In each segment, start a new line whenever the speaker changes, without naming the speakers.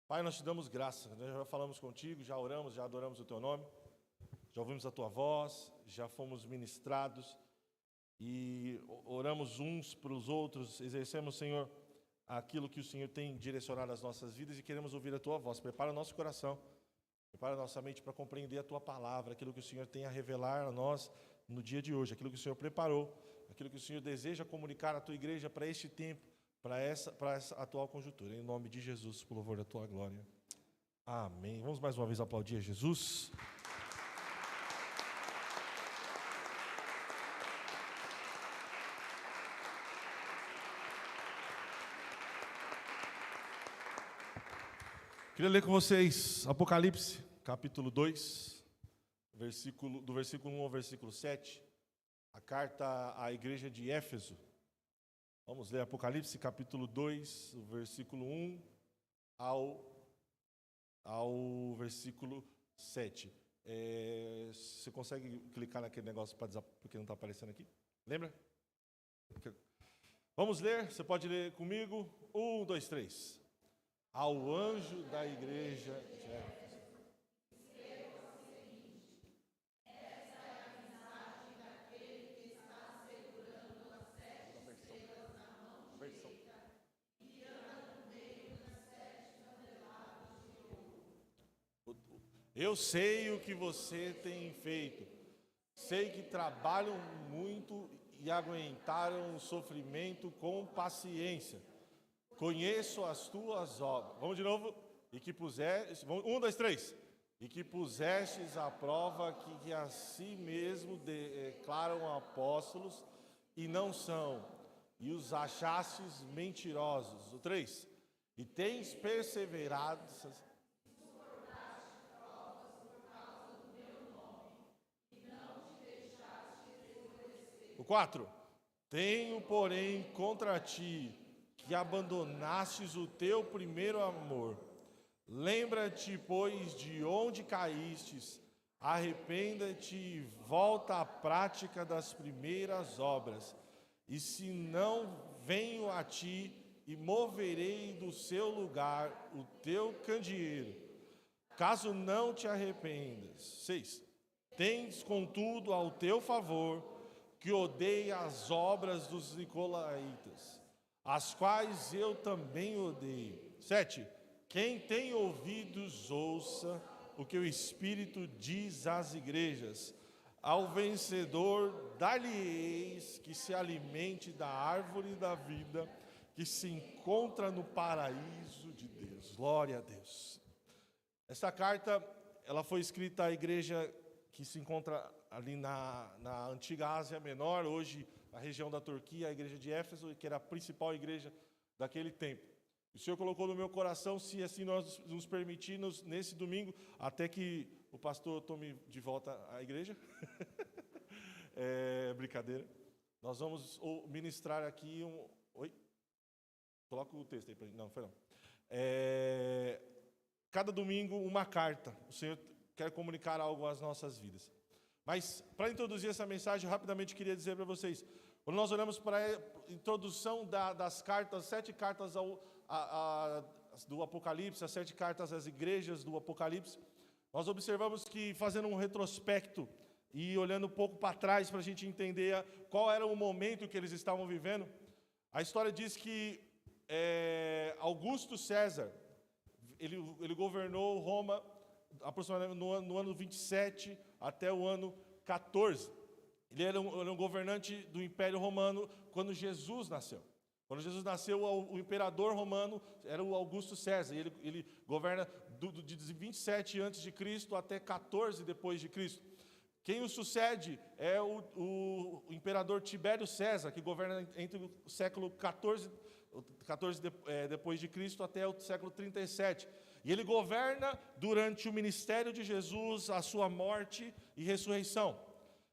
Pai, nós te damos graça, nós já falamos contigo, já oramos, já adoramos o teu nome, já ouvimos a tua voz, já fomos ministrados e oramos uns para os outros, exercemos, Senhor, aquilo que o Senhor tem direcionado às nossas vidas e queremos ouvir a tua voz. Prepara o nosso coração, prepara a nossa mente para compreender a tua palavra, aquilo que o Senhor tem a revelar a nós no dia de hoje, aquilo que o Senhor preparou, aquilo que o Senhor deseja comunicar à tua igreja para este tempo, para essa atual conjuntura. Em nome de Jesus, por louvor da tua glória. Amém. Vamos mais uma vez aplaudir a Jesus. Queria ler com vocês Apocalipse, capítulo 2, do versículo 1 ao versículo 7, a carta à igreja de Éfeso. Vamos ler Apocalipse, capítulo 2, do versículo 1 ao versículo 7. Você consegue clicar naquele negócio porque não está aparecendo aqui? Lembra? Vamos ler, você pode ler comigo. 1, 2, 3. Ao anjo da igreja de Éfeso. Eu sei o que você tem feito. Sei que trabalham muito e aguentaram o sofrimento com paciência. Conheço as tuas obras. Vamos de novo. E que pusestes. 1, 2, 3. E que pusestes à prova que a si mesmo declaram apóstolos e não são. E os achastes mentirosos. O 3. E tens perseverado. O 4. Tenho, porém, contra ti que abandonastes o teu primeiro amor. Lembra-te, pois, de onde caístes, arrependa-te e volta à prática das primeiras obras. E se não, venho a ti e moverei do seu lugar o teu candeeiro, caso não te arrependas. 6. Tens, contudo, ao teu favor que odeia as obras dos nicolaítas, as quais eu também odeio. 7. Quem tem ouvidos, ouça o que o Espírito diz às igrejas. Ao vencedor, dar-lhe-eis que se alimente da árvore da vida, que se encontra no paraíso de Deus. Glória a Deus. Esta carta, ela foi escrita à igreja que se encontra ali na antiga Ásia Menor, hoje a região da Turquia, a igreja de Éfeso, que era a principal igreja daquele tempo. O Senhor colocou no meu coração, se assim nós nos permitirmos, nesse domingo, até que o pastor tome de volta a igreja, brincadeira, nós vamos ministrar aqui Oi? Coloca o texto aí para gente. Não, foi não. Cada domingo uma carta, o Senhor quer comunicar algo às nossas vidas. Mas, para introduzir essa mensagem, rapidamente queria dizer para vocês, quando nós olhamos para a introdução das cartas, 7 cartas do Apocalipse, as 7 cartas às igrejas do Apocalipse, nós observamos que, fazendo um retrospecto e olhando um pouco para trás para a gente entender qual era o momento que eles estavam vivendo, a história diz que Augusto César, ele governou Roma aproximadamente no ano 27 até o ano 14. Ele era um governante do Império Romano quando Jesus nasceu. Quando Jesus nasceu, o imperador romano era o Augusto César. E ele governa de 27 a.C. até 14 depois de Cristo. Quem o sucede é o imperador Tibério César, que governa entre o século 14 depois de Cristo até o século 37. E ele governa durante o ministério de Jesus, a sua morte e ressurreição.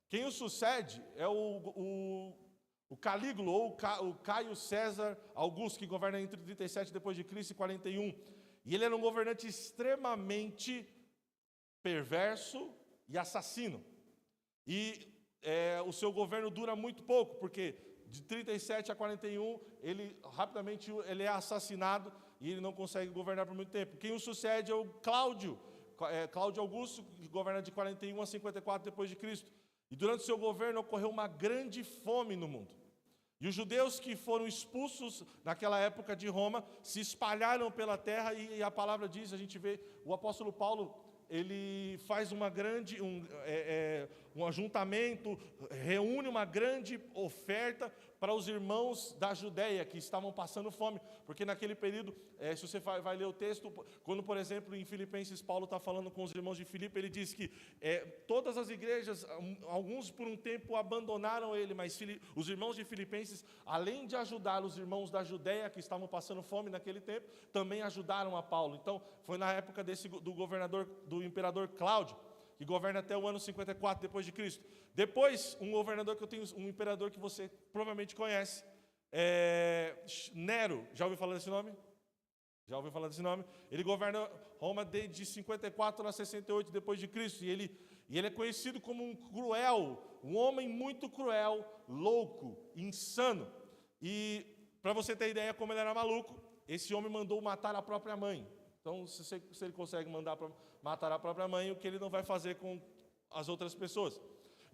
Quem o sucede é o Calígulo, ou o Caio César Augusto, que governa entre 37 depois de Cristo e 41. E ele era um governante extremamente perverso e assassino. E o seu governo dura muito pouco, porque de 37 a 41, ele rapidamente é assassinado, e ele não consegue governar por muito tempo. Quem o sucede é o Cláudio Augusto, que governa de 41 a 54 depois de Cristo. E durante o seu governo ocorreu uma grande fome no mundo. E os judeus que foram expulsos naquela época de Roma se espalharam pela terra, e a palavra diz, a gente vê, o apóstolo Paulo, ele faz um ajuntamento, reúne uma grande oferta para os irmãos da Judéia que estavam passando fome, porque naquele período, se você vai ler o texto, quando, por exemplo, em Filipenses, Paulo está falando com os irmãos de Filipe, ele diz que todas as igrejas, alguns por um tempo abandonaram ele, mas os irmãos de Filipenses, além de ajudar os irmãos da Judéia que estavam passando fome naquele tempo, também ajudaram a Paulo. Então, foi na época do imperador Cláudio, que governa até o ano 54 depois de Cristo. Depois, um imperador que você provavelmente conhece, Nero. Já ouviu falar desse nome? Já ouviu falar desse nome? Ele governa Roma desde 54 a 68 depois de Cristo, e ele é conhecido como um homem muito cruel, louco, insano. E para você ter ideia como ele era maluco, esse homem mandou matar a própria mãe. Então, se ele consegue matar a própria mãe, o que ele não vai fazer com as outras pessoas?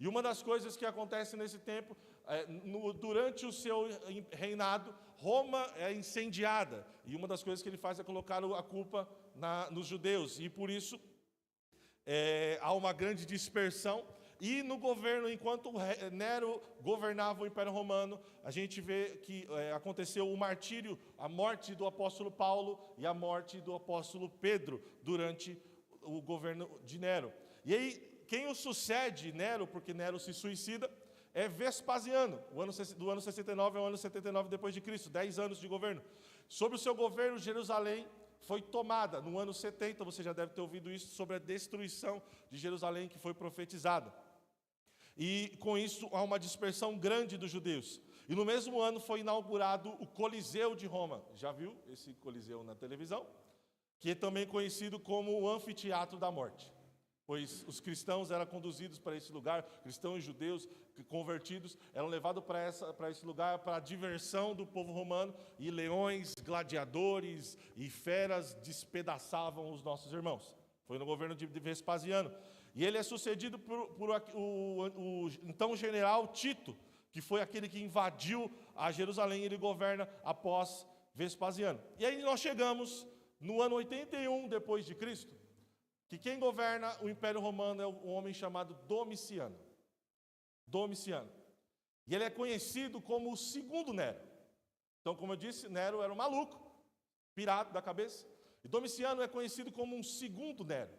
E uma das coisas que acontece nesse tempo, durante o seu reinado, Roma é incendiada. E uma das coisas que ele faz é colocar a culpa nos judeus. E por isso, há uma grande dispersão. E no governo, enquanto Nero governava o Império Romano, a gente vê que aconteceu o martírio, a morte do apóstolo Paulo e a morte do apóstolo Pedro durante o governo de Nero. E aí, quem o sucede, Nero, porque Nero se suicida, é Vespasiano, do ano 69 ao ano 79 depois de Cristo, 10 anos de governo. Sob o seu governo, Jerusalém foi tomada. No ano 70, você já deve ter ouvido isso, sobre a destruição de Jerusalém que foi profetizada. E com isso há uma dispersão grande dos judeus. E no mesmo ano foi inaugurado o Coliseu de Roma. Já viu esse Coliseu na televisão? Que é também conhecido como o Anfiteatro da Morte. Pois os cristãos eram conduzidos para esse lugar, cristãos e judeus convertidos eram levados para esse lugar para a diversão do povo romano, e leões, gladiadores e feras despedaçavam os nossos irmãos. Foi no governo de Vespasiano. E ele é sucedido por o então general Tito, que foi aquele que invadiu a Jerusalém, e ele governa após Vespasiano. E aí nós chegamos no ano 81 depois de Cristo, que quem governa o Império Romano é um homem chamado Domiciano. E ele é conhecido como o segundo Nero. Então, como eu disse, Nero era um maluco, pirata da cabeça, e Domiciano é conhecido como um segundo Nero.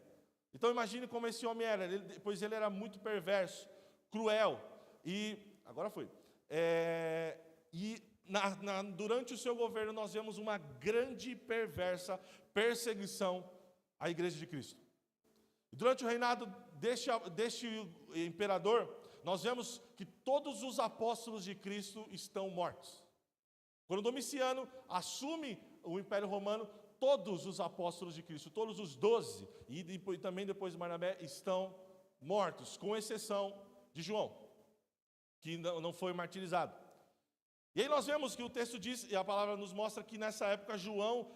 Então imagine como esse homem era, pois ele era muito perverso, cruel, e agora foi. Durante o seu governo nós vemos uma grande e perversa perseguição à Igreja de Cristo. Durante o reinado deste imperador, nós vemos que todos os apóstolos de Cristo estão mortos. Quando Domiciano assume o Império Romano, todos os apóstolos de Cristo, todos os 12, e também depois de Barnabé, estão mortos, com exceção de João, que não foi martirizado. E aí nós vemos que o texto diz, e a palavra nos mostra que nessa época João,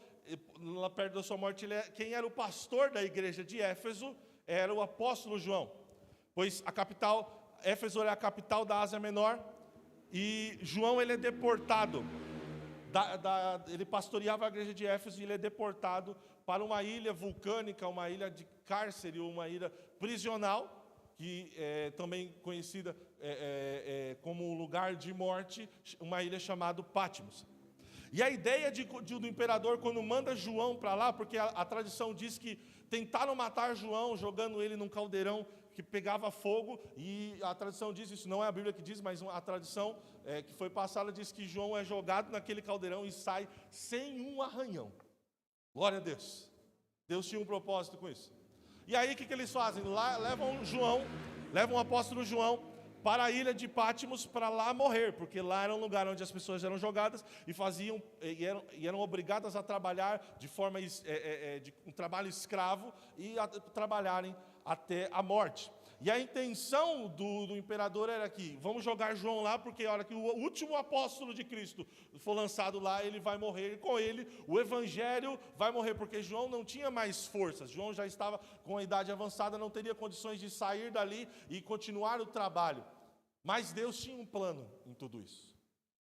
lá perto da sua morte, quem era o pastor da igreja de Éfeso era o apóstolo João, pois Éfeso era a capital da Ásia Menor, e João ele é deportado. Ele pastoreava a igreja de Éfeso, e ele é deportado para uma ilha vulcânica, uma ilha de cárcere, uma ilha prisional, que é também conhecida como lugar de morte, uma ilha chamada Patmos. E a ideia do imperador, quando manda João para lá, porque a tradição diz que tentaram matar João jogando ele num caldeirão que pegava fogo, e a tradição diz, isso não é a Bíblia que diz, mas a tradição que foi passada diz que João é jogado naquele caldeirão e sai sem um arranhão. Glória a Deus. Deus tinha um propósito com isso. E aí o que eles fazem? Lá levam o apóstolo João para a ilha de Patmos para lá morrer, porque lá era um lugar onde as pessoas eram jogadas e eram obrigadas a trabalhar de um trabalho escravo, e a trabalharem até a morte. E a intenção do imperador era que, vamos jogar João lá, porque a hora que o último apóstolo de Cristo for lançado lá, ele vai morrer, e com ele o evangelho vai morrer, porque João não tinha mais forças, João já estava com a idade avançada, não teria condições de sair dali e continuar o trabalho. Mas Deus tinha um plano em tudo isso.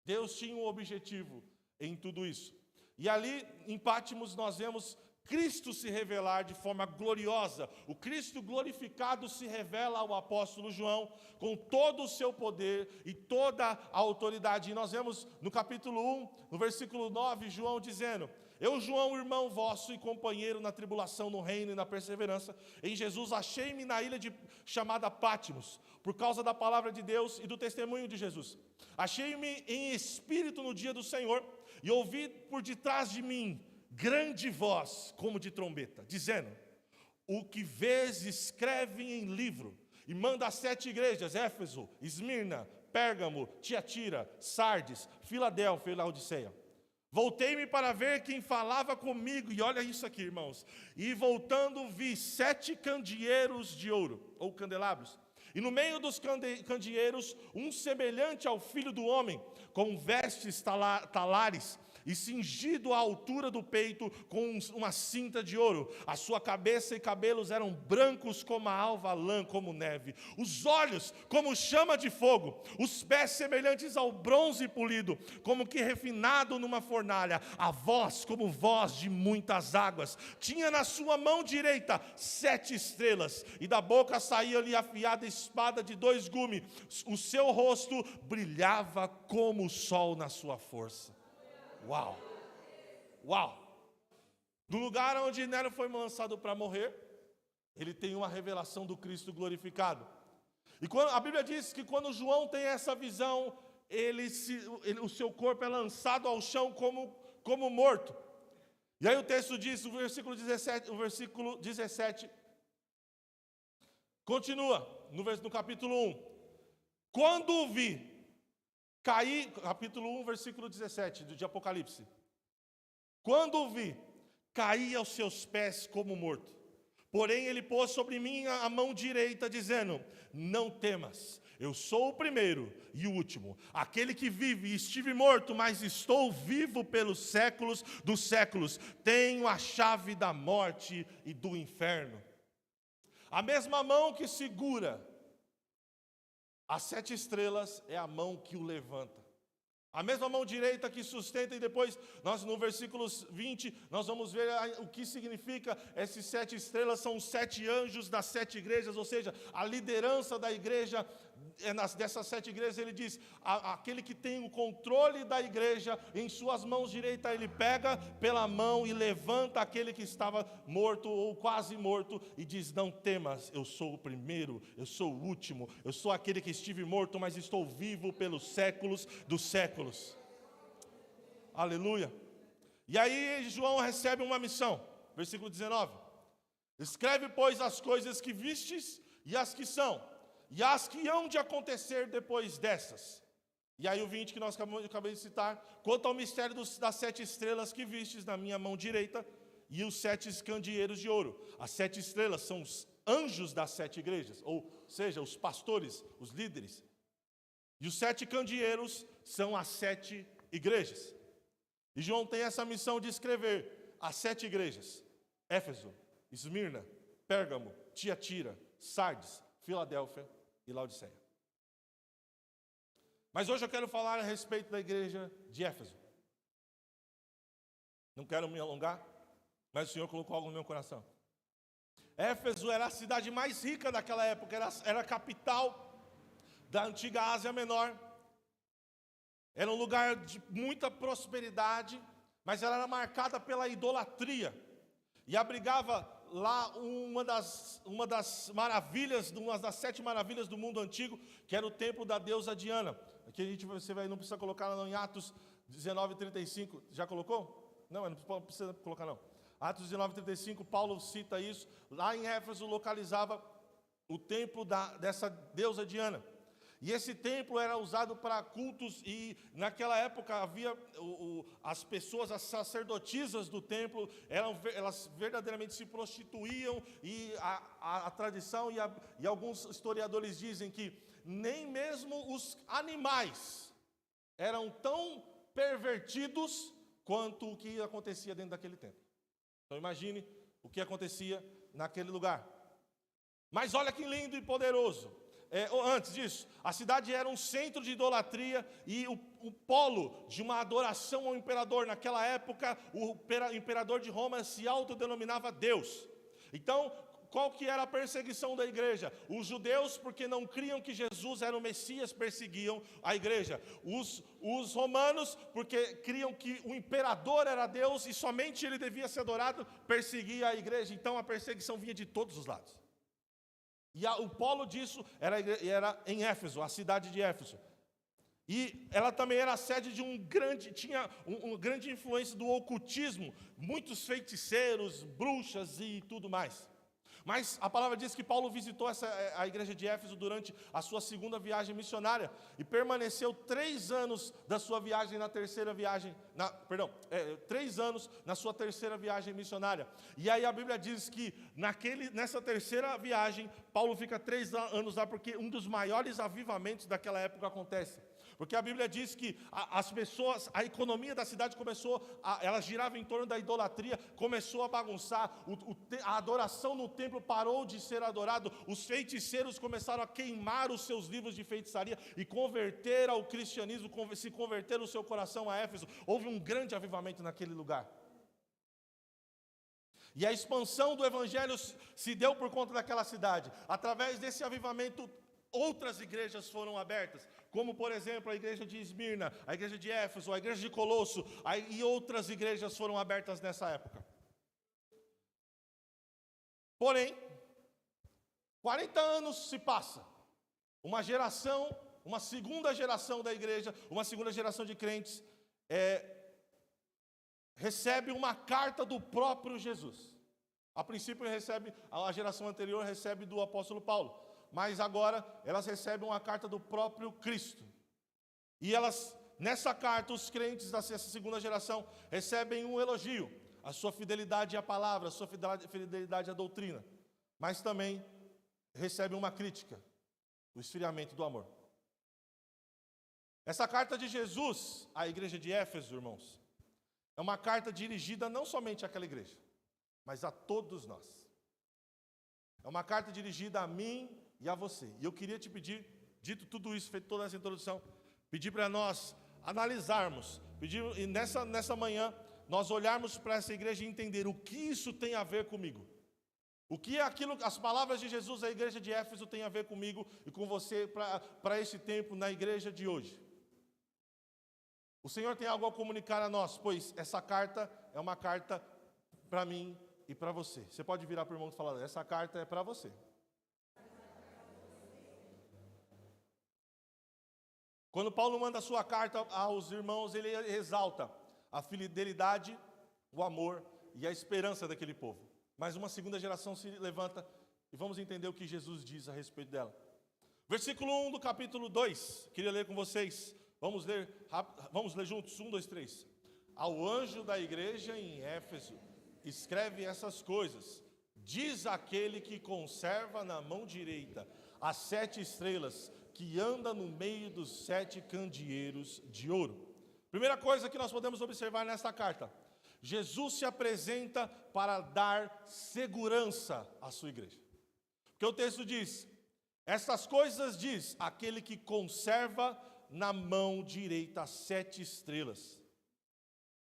Deus tinha um objetivo em tudo isso. E ali em Pátimos nós vemos Cristo se revelar de forma gloriosa. O Cristo glorificado se revela ao apóstolo João com todo o seu poder e toda a autoridade. E nós vemos no capítulo 1, no versículo 9, João dizendo: eu, João, irmão vosso e companheiro na tribulação, no reino e na perseverança, em Jesus achei-me na ilha chamada Pátimos, por causa da palavra de Deus e do testemunho de Jesus. Achei-me em espírito no dia do Senhor, e ouvi por detrás de mim grande voz, como de trombeta, dizendo: o que vês escreve em livro, e manda às 7 igrejas, Éfeso, Esmirna, Pérgamo, Tiatira, Sardes, Filadélfia e Laodiceia. Voltei-me para ver quem falava comigo, e olha isso aqui, irmãos, e voltando vi 7 candeeiros de ouro, ou candelabros, e no meio dos candeeiros, um semelhante ao Filho do Homem, com vestes talares, e cingido à altura do peito com uma cinta de ouro. A sua cabeça e cabelos eram brancos como a alva lã, como neve. Os olhos como chama de fogo. Os pés semelhantes ao bronze polido, como que refinado numa fornalha. A voz como voz de muitas águas. Tinha na sua mão direita 7 estrelas, e da boca saía-lhe afiada espada de 2 gumes. O seu rosto brilhava como o sol na sua força. Uau! Uau! Do lugar onde Nero foi lançado para morrer, ele tem uma revelação do Cristo glorificado. E a Bíblia diz que quando João tem essa visão, o seu corpo é lançado ao chão como morto. E aí o texto diz, o versículo 17 continua, no capítulo 1. Quando o vi, caí, capítulo 1, versículo 17, de Apocalipse. Quando o vi, caí aos seus pés como morto. Porém ele pôs sobre mim a mão direita, dizendo: não temas, eu sou o primeiro e o último, aquele que vive, e estive morto, mas estou vivo pelos séculos dos séculos. Tenho a chave da morte e do inferno. A mesma mão que segura as 7 estrelas é a mão que o levanta. A mesma mão direita que sustenta, e depois, nós no versículo 20, nós vamos ver o que significa esses 7 estrelas, são os 7 anjos das 7 igrejas, ou seja, a liderança da igreja, dessas 7 igrejas, ele diz, aquele que tem o controle da igreja, em suas mãos direitas, ele pega pela mão e levanta aquele que estava morto, ou quase morto, e diz: não temas, eu sou o primeiro, eu sou o último, eu sou aquele que estive morto, mas estou vivo pelos séculos dos séculos. Aleluia. E aí João recebe uma missão, versículo 19: escreve, pois, as coisas que vistes e as que são, e as que hão de acontecer depois dessas. E aí o 20 que nós acabamos de citar: quanto ao mistério das 7 estrelas que vistes na minha mão direita, e os 7 candeeiros de ouro. As 7 estrelas são os anjos das 7 igrejas, ou seja, os pastores, os líderes. E os 7 candeeiros são as 7 igrejas. E João tem essa missão de escrever as 7 igrejas: Éfeso, Esmirna, Pérgamo, Tiatira, Sardes, Filadélfia e Laodiceia. Mas hoje eu quero falar a respeito da igreja de Éfeso. Não quero me alongar, mas o Senhor colocou algo no meu coração. Éfeso era a cidade mais rica daquela época, era a capital da antiga Ásia Menor. Era um lugar de muita prosperidade, mas ela era marcada pela idolatria. E abrigava lá uma das maravilhas, uma das 7 maravilhas do mundo antigo, que era o templo da deusa Diana. Aqui você não precisa colocar lá em Atos 19:35. Já colocou? Não precisa colocar não. Atos 19:35, Paulo cita isso. Lá em Éfeso localizava o templo dessa deusa Diana. E esse templo era usado para cultos, e naquela época havia as pessoas, as sacerdotisas do templo, elas verdadeiramente se prostituíam, e a tradição e alguns historiadores dizem que nem mesmo os animais eram tão pervertidos quanto o que acontecia dentro daquele templo. Então imagine o que acontecia naquele lugar. Mas olha que lindo e poderoso. Antes disso, a cidade era um centro de idolatria e o polo de uma adoração ao imperador. Naquela época, o imperador de Roma se autodenominava Deus. Então, qual que era a perseguição da igreja? Os judeus, porque não criam que Jesus era o Messias, perseguiam a igreja. Os romanos, porque criam que o imperador era Deus e somente ele devia ser adorado, perseguia a igreja. Então, a perseguição vinha de todos os lados. E o polo disso era em Éfeso, a cidade de Éfeso. E ela também era a sede de tinha uma grande influência do ocultismo, muitos feiticeiros, bruxas e tudo mais. Mas a palavra diz que Paulo visitou a igreja de Éfeso durante a sua segunda viagem missionária e permaneceu 3 anos da sua viagem na terceira viagem, 3 anos na sua terceira viagem missionária. E aí a Bíblia diz que nessa terceira viagem, Paulo fica 3 anos lá, porque um dos maiores avivamentos daquela época acontece. Porque a Bíblia diz que as pessoas, a economia da cidade ela girava em torno da idolatria, começou a bagunçar, a adoração no templo parou de ser adorado, os feiticeiros começaram a queimar os seus livros de feitiçaria e converter ao cristianismo, se converter o seu coração a Éfeso. Houve um grande avivamento naquele lugar. E a expansão do evangelho se deu por conta daquela cidade. Através desse avivamento, outras igrejas foram abertas, como por exemplo a igreja de Esmirna, a igreja de Éfeso, a igreja de Colosso, e outras igrejas foram abertas nessa época. Porém, 40 anos se passa, uma segunda geração da igreja, uma segunda geração de crentes, recebe uma carta do próprio Jesus. A princípio a geração anterior recebe do apóstolo Paulo, mas agora elas recebem uma carta do próprio Cristo. E nessa carta, os crentes dessa segunda geração recebem um elogio, a sua fidelidade à palavra, a sua fidelidade à doutrina, mas também recebem uma crítica, o esfriamento do amor. Essa carta de Jesus à igreja de Éfeso, irmãos, é uma carta dirigida não somente àquela igreja, mas a todos nós. É uma carta dirigida a mim e a você. E eu queria te pedir, dito tudo isso, feito toda essa introdução, pedir para nós analisarmos, e nessa manhã, nós olharmos para essa igreja e entender o que isso tem a ver comigo. O que as palavras de Jesus à igreja de Éfeso tem a ver comigo e com você para esse tempo na igreja de hoje. O Senhor tem algo a comunicar a nós, pois essa carta é uma carta para mim e para você. Você pode virar para o irmão e falar, essa carta é para você. Quando Paulo manda a sua carta aos irmãos, ele exalta a fidelidade, o amor e a esperança daquele povo. Mas uma segunda geração se levanta e vamos entender o que Jesus diz a respeito dela. Versículo 1 do capítulo 2, queria ler com vocês. Vamos ler juntos, 1, 2, 3. Ao anjo da igreja em Éfeso, escreve essas coisas. Diz aquele que conserva na mão direita as 7 estrelas, que anda no meio dos 7 candeeiros de ouro. Primeira coisa que nós podemos observar nesta carta: Jesus se apresenta para dar segurança à sua igreja. Porque o texto diz, essas coisas diz aquele que conserva na mão direita as 7 estrelas.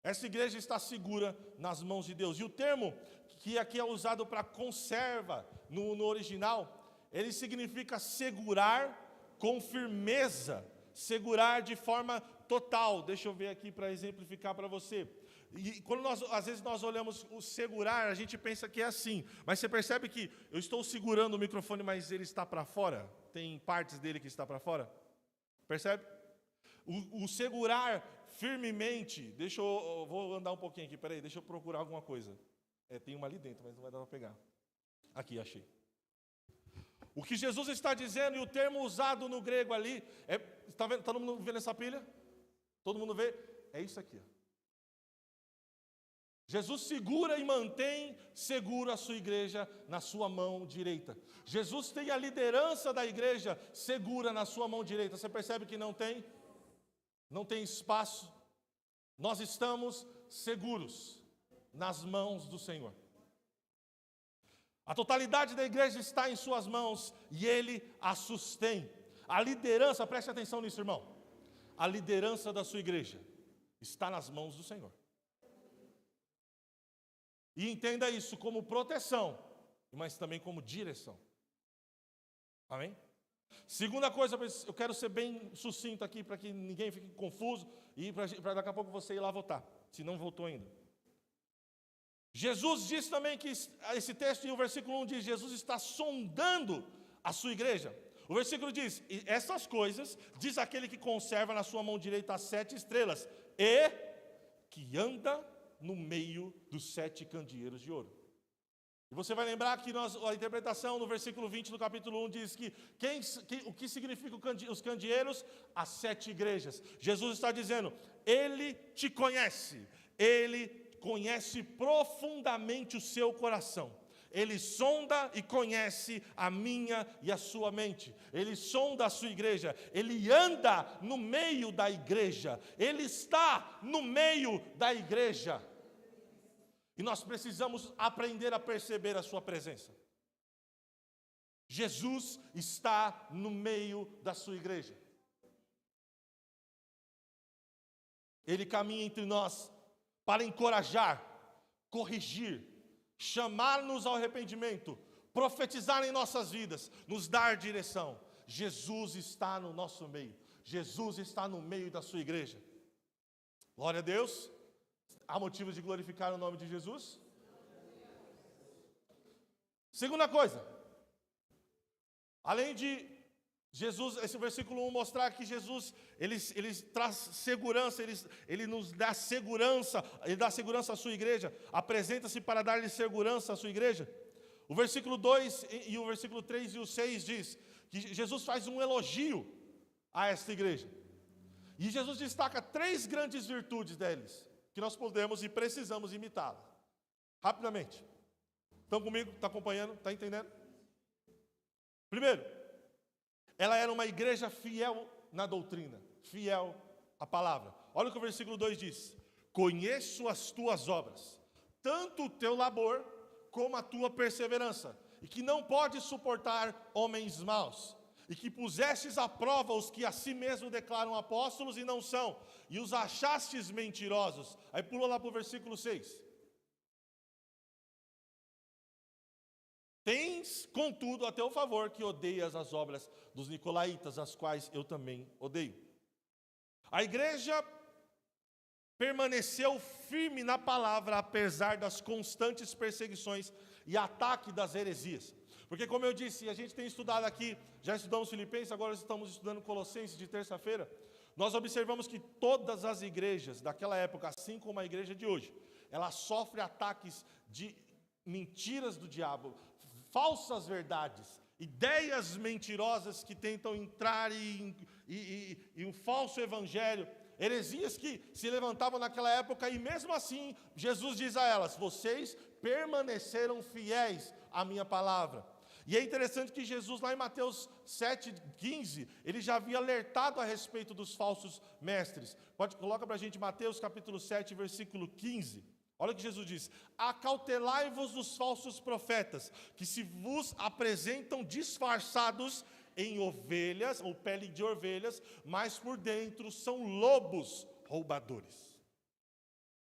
Essa igreja está segura nas mãos de Deus. E o termo que aqui é usado para conserva no original, ele significa segurar com firmeza, segurar de forma total. Deixa eu ver aqui para exemplificar para você. E quando às vezes nós olhamos o segurar, a gente pensa que é assim. Mas você percebe que eu estou segurando o microfone, mas ele está para fora? Tem partes dele que está para fora? Percebe? O segurar firmemente, vou andar um pouquinho aqui, peraí, deixa eu procurar alguma coisa. Tem uma ali dentro, mas não vai dar para pegar. Aqui, achei. O que Jesus está dizendo, e o termo usado no grego ali, está vendo, todo mundo vendo essa pilha? Todo mundo vê? É isso aqui. Ó. Jesus segura e mantém seguro a sua igreja na sua mão direita. Jesus tem a liderança da igreja segura na sua mão direita. Você percebe que não tem? Não tem espaço. Nós estamos seguros nas mãos do Senhor. A totalidade da igreja está em suas mãos e Ele a sustém. A liderança, preste atenção nisso, irmão. A liderança da sua igreja está nas mãos do Senhor. E entenda isso como proteção, mas também como direção. Amém? Segunda coisa, eu quero ser bem sucinto aqui, para que ninguém fique confuso, e para daqui a pouco você ir lá votar, se não votou ainda. Jesus diz também que, esse texto e o versículo 1 diz, Jesus está sondando a sua igreja. O versículo diz, essas coisas, diz aquele que conserva na sua mão direita as 7 estrelas, e que anda no meio dos 7 candeeiros de ouro. E você vai lembrar que a interpretação no versículo 20 do capítulo 1 diz que o que significa os candeeiros? As 7 igrejas. Jesus está dizendo, Ele te conhece, Ele conhece profundamente o seu coração. Ele sonda e conhece a minha e a sua mente. Ele sonda a sua igreja. Ele anda no meio da igreja. Ele está no meio da igreja. E nós precisamos aprender a perceber a sua presença. Jesus está no meio da sua igreja. Ele caminha entre nós para encorajar, corrigir, chamar-nos ao arrependimento, profetizar em nossas vidas, nos dar direção. Jesus está no nosso meio. Jesus está no meio da sua igreja. Glória a Deus. Há motivos de glorificar o nome de Jesus? Segunda coisa. Além de Jesus, esse versículo 1 mostrar que Jesus, ele traz segurança, ele nos dá segurança, ele dá segurança à sua igreja, apresenta-se para dar-lhe segurança à sua igreja. O versículo 2 e o versículo 3 e o 6 diz que Jesus faz um elogio a esta igreja. E Jesus destaca 3 grandes virtudes deles, que nós podemos e precisamos imitá-la. Rapidamente. Estão comigo? Está acompanhando? Está entendendo? Primeiro, ela era uma igreja fiel na doutrina, fiel à palavra. Olha o que o versículo 2 diz. Conheço as tuas obras, tanto o teu labor como a tua perseverança, e que não podes suportar homens maus, e que pusestes à prova os que a si mesmo declaram apóstolos e não são, e os achastes mentirosos. Aí pula lá para o versículo 6. Tens, contudo, a teu favor que odeias as obras dos nicolaítas, as quais eu também odeio. A igreja permaneceu firme na palavra, apesar das constantes perseguições e ataque das heresias. Porque, como eu disse, a gente tem estudado aqui, já estudamos Filipenses, agora estamos estudando Colossenses de terça-feira. Nós observamos que todas as igrejas daquela época, assim como a igreja de hoje, ela sofre ataques de mentiras do diabo, falsas verdades, ideias mentirosas que tentam entrar em um falso evangelho, heresias que se levantavam naquela época, e mesmo assim, Jesus diz a elas, vocês permaneceram fiéis à minha palavra. E é interessante que Jesus, lá em Mateus 7,15, ele já havia alertado a respeito dos falsos mestres. Coloca para a gente Mateus capítulo 7, versículo 15. Olha o que Jesus diz, acautelai-vos dos falsos profetas, que se vos apresentam disfarçados em ovelhas, ou pele de ovelhas, mas por dentro são lobos roubadores.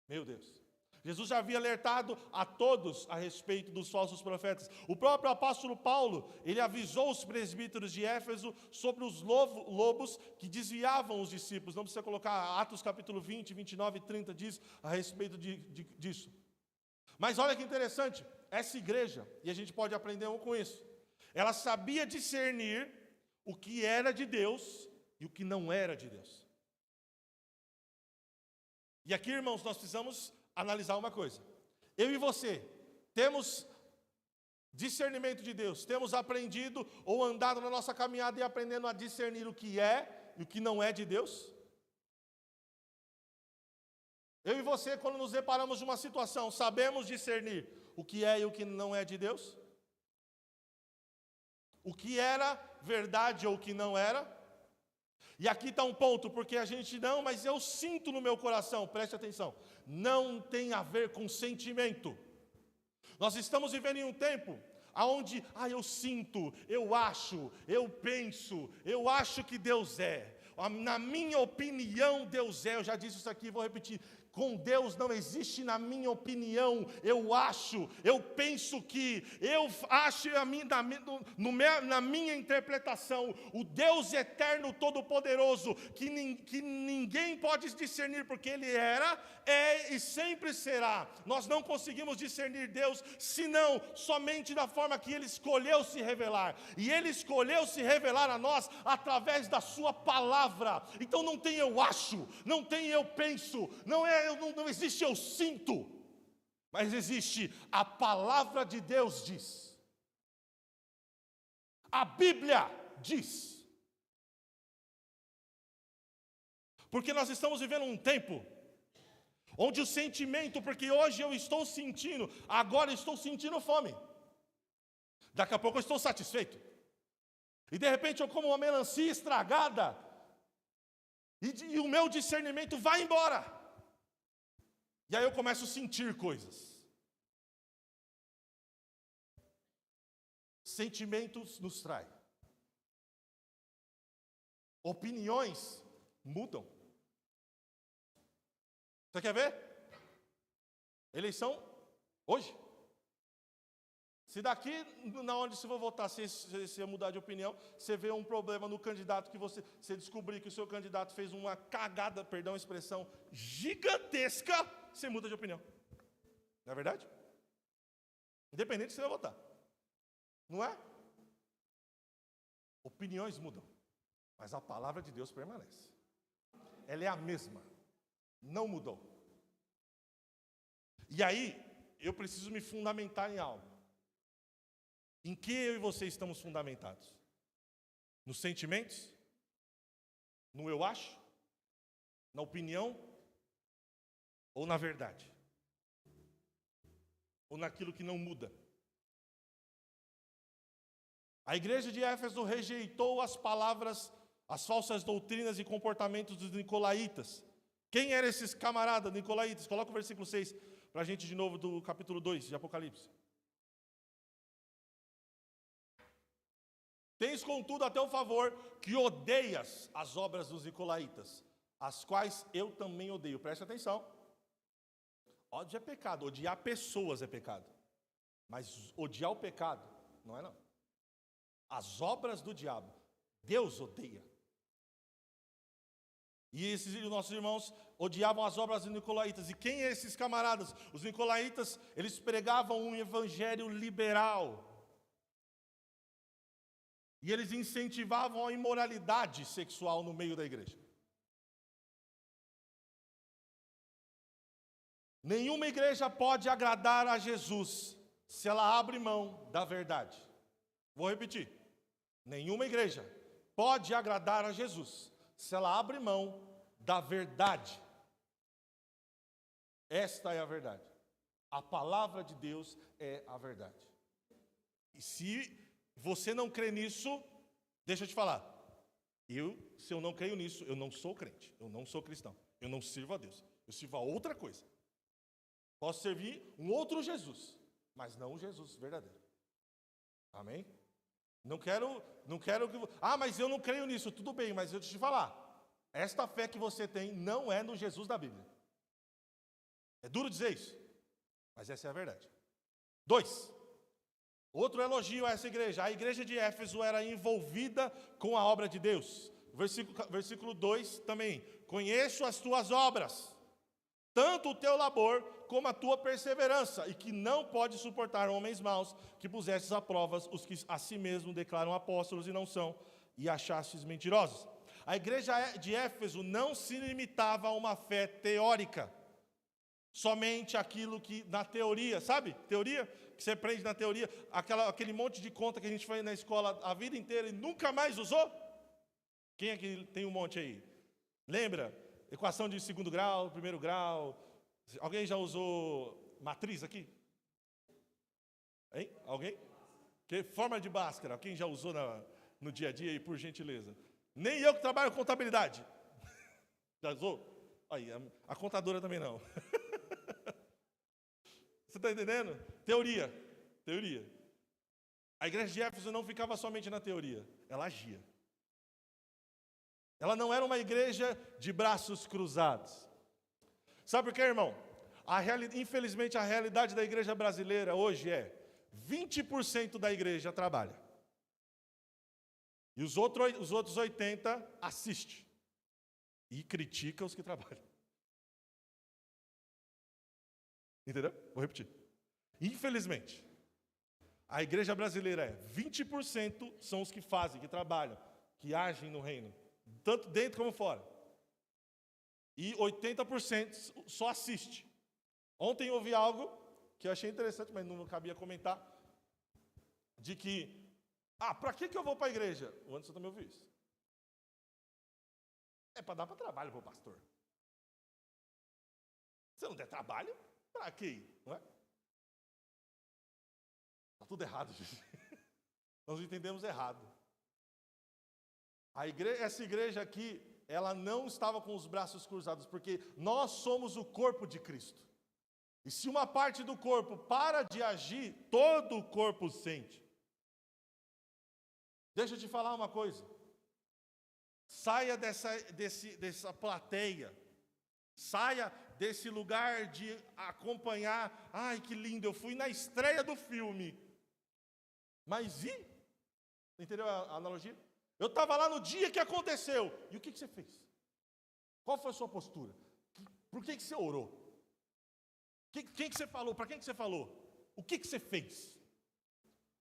Meu Deus. Jesus já havia alertado a todos a respeito dos falsos profetas. O próprio apóstolo Paulo, ele avisou os presbíteros de Éfeso sobre os lobos que desviavam os discípulos. Não precisa colocar Atos capítulo 20, 29 e 30 diz a respeito disso. Mas olha que interessante, essa igreja, e a gente pode aprender com isso, ela sabia discernir o que era de Deus e o que não era de Deus. E aqui, irmãos, nós precisamos analisar uma coisa. Eu e você temos discernimento de Deus? Temos aprendido ou andado na nossa caminhada e aprendendo a discernir o que é e o que não é de Deus? Eu e você, quando nos deparamos de uma situação, sabemos discernir o que é e o que não é de Deus? O que era verdade ou o que não era? E aqui está um ponto, porque a gente não, mas eu sinto no meu coração, preste atenção, não tem a ver com sentimento. Nós estamos vivendo em um tempo onde, eu sinto, eu acho, eu penso, eu acho que Deus é. Na minha opinião, Deus é. Eu já disse isso aqui, vou repetir. Com Deus não existe na minha opinião, eu acho, eu penso que, eu acho na minha interpretação, o Deus eterno todo-poderoso, que ninguém pode discernir, porque Ele era, é e sempre será. Nós não conseguimos discernir Deus, senão somente da forma que Ele escolheu se revelar, e Ele escolheu se revelar a nós através da Sua palavra. Então não tem eu acho, não tem eu penso, não existe eu sinto, mas existe a palavra de Deus diz. A Bíblia diz. Porque nós estamos vivendo um tempo onde o sentimento, porque hoje eu estou sentindo, agora estou sentindo fome. Daqui a pouco eu estou satisfeito. E de repente eu como uma melancia estragada, e o meu discernimento vai embora. E aí eu começo a sentir coisas. Sentimentos nos traem. Opiniões mudam. Você quer ver? Eleição hoje. Se daqui, na onde você for votar, se mudar de opinião, você vê um problema no candidato que você descobrir que o seu candidato fez uma cagada, perdão a expressão, gigantesca, você muda de opinião. Não é verdade? Independente se você vai votar. Não é? Opiniões mudam, mas a palavra de Deus permanece. Ela é a mesma. Não mudou. E aí, eu preciso me fundamentar em algo. Em que eu e você estamos fundamentados? Nos sentimentos? No eu acho? Na opinião? Ou na verdade? Ou naquilo que não muda? A igreja de Éfeso rejeitou as palavras, as falsas doutrinas e comportamentos dos nicolaítas. Quem eram esses camaradas nicolaítas? Coloca o versículo 6 para a gente de novo do capítulo 2 de Apocalipse. Tens, contudo, a teu favor, que odeias as obras dos nicolaítas, as quais eu também odeio. Preste atenção. Ódio é pecado, odiar pessoas é pecado. Mas odiar o pecado, não é não. As obras do diabo, Deus odeia. E esses nossos irmãos odiavam as obras dos nicolaítas. E quem são esses camaradas? Os nicolaítas, eles pregavam um evangelho liberal. E eles incentivavam a imoralidade sexual no meio da igreja. Nenhuma igreja pode agradar a Jesus se ela abre mão da verdade. Vou repetir. Nenhuma igreja pode agradar a Jesus se ela abre mão da verdade. Esta é a verdade. A palavra de Deus é a verdade. E se você não crê nisso, deixa eu te falar. Se eu não creio nisso, eu não sou crente. Eu não sou cristão. Eu não sirvo a Deus. Eu sirvo a outra coisa. Posso servir um outro Jesus, mas não o Jesus verdadeiro. Amém? Não quero que... mas eu não creio nisso. Tudo bem, mas eu te falar. Esta fé que você tem não é no Jesus da Bíblia. É duro dizer isso, mas essa é a verdade. 2. Outro elogio a essa igreja. A igreja de Éfeso era envolvida com a obra de Deus. Versículo 2 também. Conheço as tuas obras, tanto o teu labor como a tua perseverança, e que não pode suportar homens maus, que pusesses à prova os que a si mesmo declaram apóstolos e não são, e achastes mentirosos. A igreja de Éfeso não se limitava a uma fé teórica. somente aquilo que na teoria, sabe? Teoria, que você aprende na teoria, aquele monte de conta que a gente faz na escola a vida inteira e nunca mais usou? Quem é que tem um monte aí? Lembra? Equação de segundo grau, primeiro grau. Alguém já usou matriz aqui? Hein? Alguém? Que forma de Bhaskara? Quem já usou no dia a dia aí, por gentileza? Nem eu que trabalho com contabilidade. Já usou? Aí, a contadora também não. Você está entendendo? Teoria. A igreja de Éfeso não ficava somente na teoria, ela agia. Ela não era uma igreja de braços cruzados. Sabe por quê, irmão? Infelizmente, a realidade da igreja brasileira hoje é 20% da igreja trabalha. E os outros 80% assiste. E critica os que trabalham. Entendeu? Vou repetir. Infelizmente, a igreja brasileira é 20% são os que fazem, que trabalham, que agem no reino. Tanto dentro como fora. E 80% só assiste. Ontem eu ouvi algo que eu achei interessante, mas não cabia comentar. De que, para que eu vou para a igreja? O Anderson também ouviu isso. É para dar para trabalho para o pastor. Se não der trabalho, para que ir? Não é? Está tudo errado, gente. Nós entendemos errado. Essa igreja aqui, ela não estava com os braços cruzados, porque nós somos o corpo de Cristo. E se uma parte do corpo para de agir, todo o corpo sente. Deixa eu te falar uma coisa. Saia dessa plateia. Saia desse lugar de acompanhar. Ai, que lindo, eu fui na estreia do filme. Mas e? Entendeu a analogia? Eu estava lá no dia que aconteceu. E o que você fez? Qual foi a sua postura? Por que você orou? Quem que você falou? Para quem que você falou? O que você fez?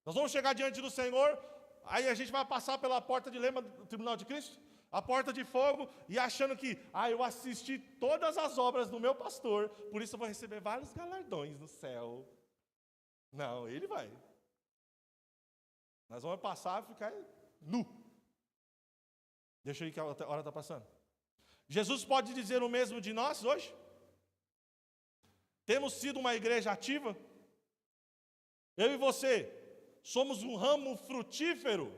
Nós vamos chegar diante do Senhor, aí a gente vai passar pela porta de lema do Tribunal de Cristo, a porta de fogo, e achando que, eu assisti todas as obras do meu pastor, por isso eu vou receber vários galardões no céu. Não, ele vai. Nós vamos passar e ficar nu. Deixa eu ir que a hora está passando. Jesus pode dizer o mesmo de nós hoje? Temos sido uma igreja ativa? Eu e você somos um ramo frutífero?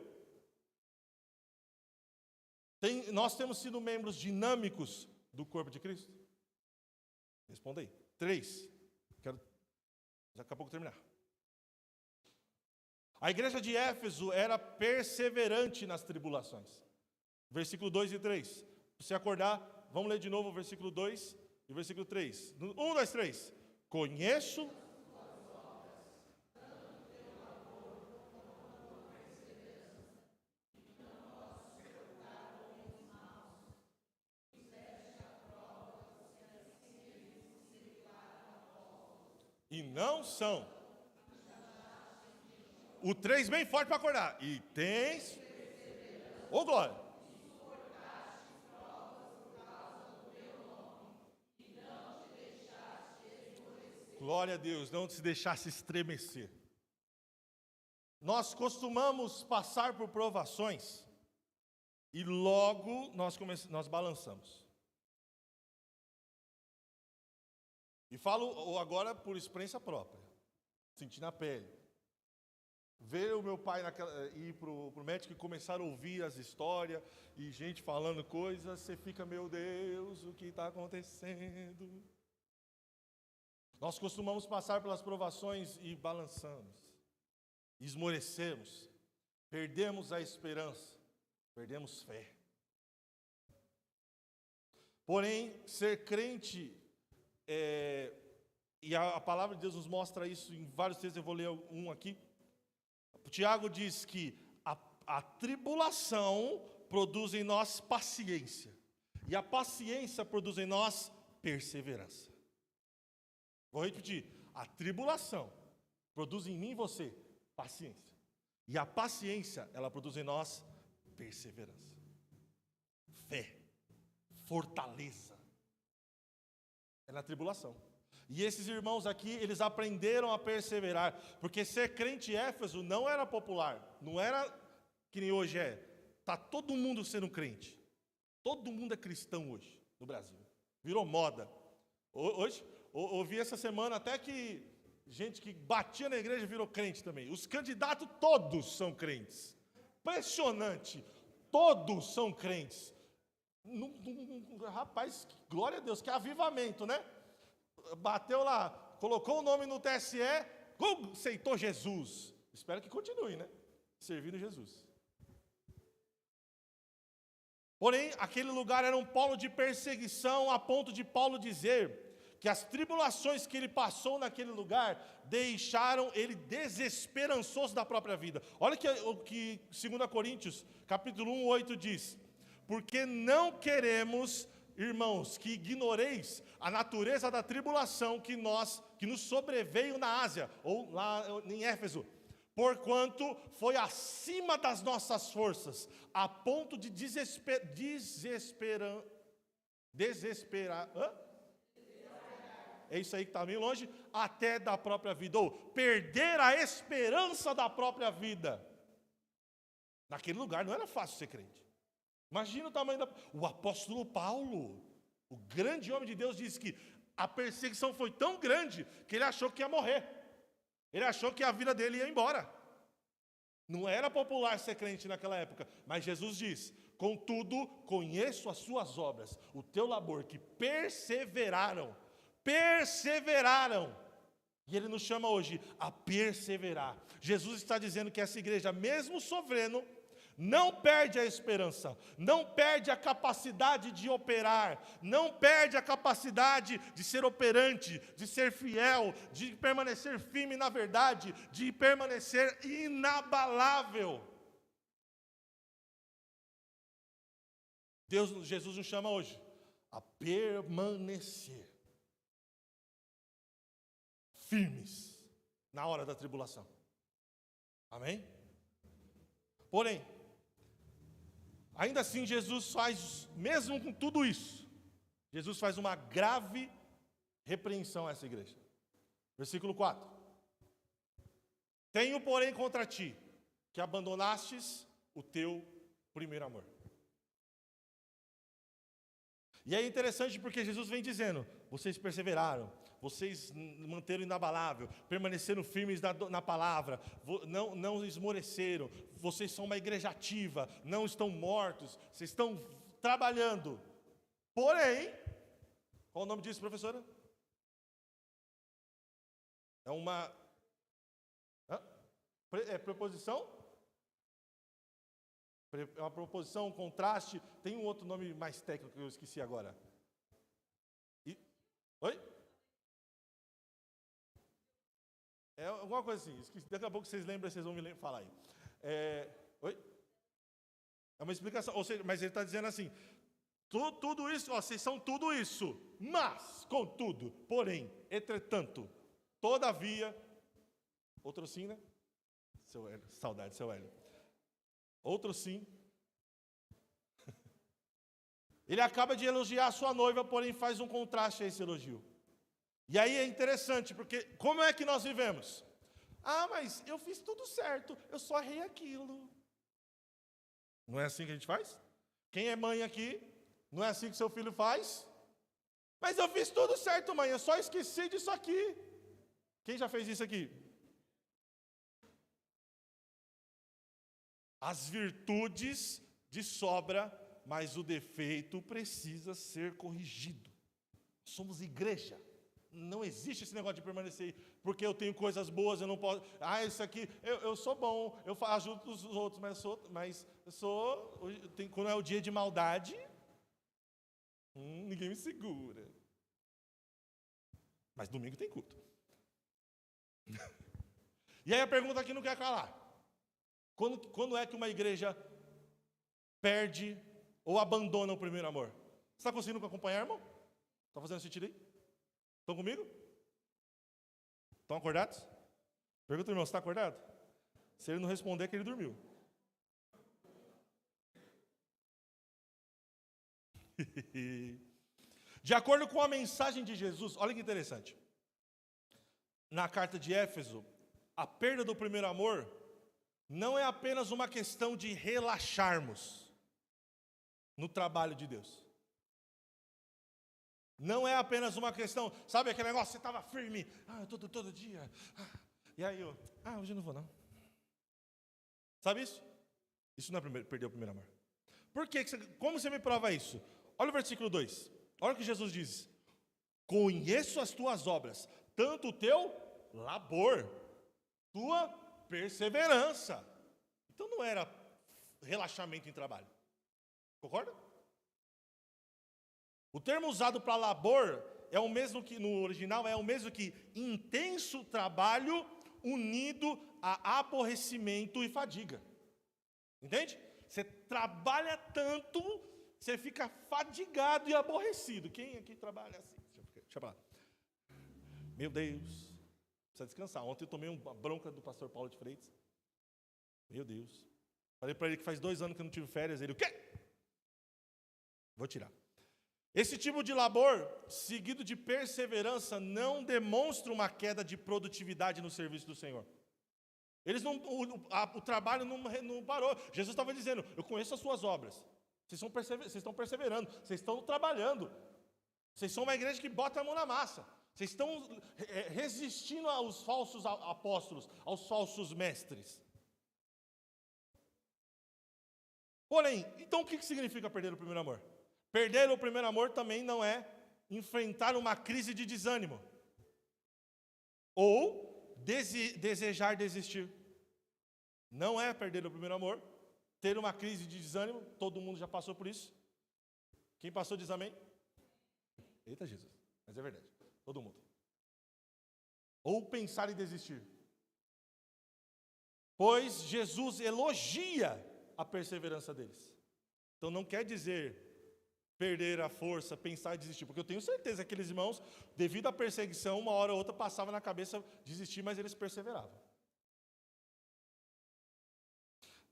Nós temos sido membros dinâmicos do corpo de Cristo? Responda aí. 3. Quero daqui a pouco terminar. A igreja de Éfeso era perseverante nas tribulações. Versículo 2 e 3. Se você acordar, vamos ler de novo o versículo 2 e o versículo 3. 1, 2, 3. Conheço. E não são. O 3 bem forte para acordar. E tens. Ô glória. Glória a Deus, não se deixasse estremecer. Nós costumamos passar por provações e logo nós balançamos. E falo agora por experiência própria, senti na pele. Ver o meu pai ir para o médico e começar a ouvir as histórias e gente falando coisas, você fica, meu Deus, o que está acontecendo? Nós costumamos passar pelas provações e balançamos, esmorecemos, perdemos a esperança, perdemos fé. Porém, ser crente, e a palavra de Deus nos mostra isso em vários textos, eu vou ler um aqui. O Tiago diz que a tribulação produz em nós paciência, e a paciência produz em nós perseverança. Vou repetir, a tribulação produz em mim e você paciência. E a paciência, ela produz em nós perseverança. Fé, fortaleza. É na tribulação. E esses irmãos aqui, eles aprenderam a perseverar, porque ser crente em Éfeso não era popular, não era que nem hoje é. Está todo mundo sendo crente. Todo mundo é cristão hoje, no Brasil. Virou moda. Hoje, ouvi essa semana até que gente que batia na igreja virou crente também. Os candidatos todos são crentes. Impressionante. Todos são crentes. Rapaz, glória a Deus, que avivamento, né? Bateu lá, colocou o nome no TSE, aceitou Jesus. Espero que continue, né? Servindo Jesus. Porém, aquele lugar era um polo de perseguição, a ponto de Paulo dizer que as tribulações que ele passou naquele lugar deixaram ele desesperançoso da própria vida. Olha o que 2 Coríntios, capítulo 1, 8 diz: porque não queremos, irmãos, que ignoreis a natureza da tribulação que nos sobreveio na Ásia, ou lá em Éfeso, porquanto foi acima das nossas forças, a ponto de desesperar. É isso aí que está meio longe, até da própria vida, ou perder a esperança da própria vida. Naquele lugar não era fácil ser crente. Imagina o tamanho o apóstolo Paulo, o grande homem de Deus, disse que a perseguição foi tão grande que ele achou que ia morrer. Ele achou que a vida dele ia embora. Não era popular ser crente naquela época, mas Jesus diz: contudo, conheço as suas obras, o teu labor, que perseveraram. E ele nos chama hoje a perseverar. Jesus está dizendo que essa igreja, mesmo sofrendo, não perde a esperança, não perde a capacidade de operar, não perde a capacidade de ser operante, de ser fiel, de permanecer firme na verdade, de permanecer inabalável. Jesus nos chama hoje a permanecer firmes na hora da tribulação. Amém? Porém, ainda assim Jesus faz, mesmo com tudo isso, Jesus faz uma grave repreensão a essa igreja. Versículo 4. Tenho, porém, contra ti, que abandonastes o teu primeiro amor. E é interessante porque Jesus vem dizendo: vocês perseveraram, vocês manteram inabalável, permaneceram firmes na palavra, não esmoreceram, vocês são uma igreja ativa, não estão mortos, vocês estão trabalhando. Porém, qual o nome disso, professora? É uma... preposição? É uma proposição, um contraste. Tem um outro nome mais técnico que eu esqueci agora. Oi? É alguma coisa assim. Esqueci. Daqui a pouco vocês lembram, vocês vão me falar aí. Oi? É uma explicação. Ou seja, mas ele está dizendo assim: tudo isso, vocês são tudo isso, mas, contudo, porém, entretanto, todavia, outro sim, né? Seu Hélio, saudade, seu Hélio. Outro sim. Ele acaba de elogiar a sua noiva, porém faz um contraste a esse elogio. E aí é interessante, porque como é que nós vivemos? Ah, mas eu fiz tudo certo, eu só errei aquilo. Não é assim que a gente faz? Quem é mãe aqui, não é assim que seu filho faz? Mas eu fiz tudo certo, mãe, eu só esqueci disso aqui. Quem já fez isso aqui? As virtudes de sobra, mas o defeito precisa ser corrigido. Somos igreja. Não existe esse negócio de permanecer, porque eu tenho coisas boas, eu não posso. Ah, isso aqui, eu sou bom, eu ajudo os outros, mas eu sou. Quando é o dia de maldade, ninguém me segura. Mas domingo tem culto. E aí a pergunta aqui não quer calar. Quando é que uma igreja perde ou abandona o primeiro amor? Você está conseguindo acompanhar, irmão? Está fazendo sentido aí? Estão comigo? Estão acordados? Pergunta, irmão, você está acordado? Se ele não responder, é que ele dormiu. De acordo com a mensagem de Jesus, olha que interessante. na carta de Éfeso, a perda do primeiro amor não é apenas uma questão de relaxarmos no trabalho de Deus. Não é apenas uma questão, sabe aquele negócio, você estava firme, todo dia, e aí hoje eu não vou não. Sabe isso? Isso não é perder o primeiro amor. Por quê? Como você me prova isso? Olha o versículo 2, olha o que Jesus diz: conheço as tuas obras, tanto o teu labor, tua perseverança. Então não era relaxamento em trabalho, concorda? O termo usado para labor é o mesmo que, no original, é o mesmo que intenso trabalho unido a aborrecimento e fadiga. Entende? Você trabalha tanto, você fica fadigado e aborrecido. Quem aqui trabalha assim? Deixa eu falar. Meu Deus, precisa descansar. Ontem eu tomei uma bronca do pastor Paulo de Freitas. Meu Deus. Falei para ele que faz 2 anos que eu não tive férias. Ele, o quê? Vou tirar. Esse tipo de labor, seguido de perseverança, não demonstra uma queda de produtividade no serviço do Senhor. O trabalho não parou. Jesus estava dizendo, eu conheço as suas obras. Vocês estão perseverando, vocês estão trabalhando. Vocês são uma igreja que bota a mão na massa. Vocês estão resistindo aos falsos apóstolos, aos falsos mestres. Porém, então o que significa perder o primeiro amor? Perder o primeiro amor também não é enfrentar uma crise de desânimo ou desejar desistir. Não é perder o primeiro amor, ter uma crise de desânimo, todo mundo já passou por isso. Quem passou diz amém? Eita Jesus, mas é verdade, todo mundo. Ou pensar em desistir. Pois Jesus elogia a perseverança deles. Então não quer dizer perder a força, pensar em desistir, porque eu tenho certeza que aqueles irmãos, devido à perseguição, uma hora ou outra passava na cabeça desistir, mas eles perseveravam.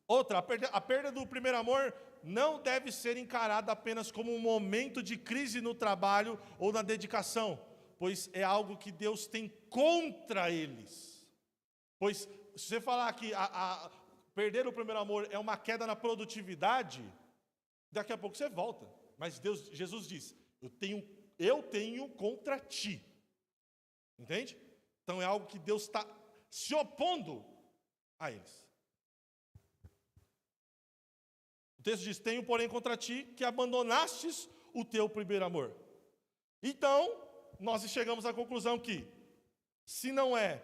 Outra, a perda do primeiro amor não deve ser encarada apenas como um momento de crise no trabalho ou na dedicação, pois é algo que Deus tem contra eles. Pois, se você falar que perder o primeiro amor é uma queda na produtividade, daqui a pouco você volta. Mas Jesus diz, eu tenho contra ti. Entende? Então é algo que Deus está se opondo a eles. O texto diz, tenho porém contra ti que abandonastes o teu primeiro amor. Então, nós chegamos à conclusão que, se não é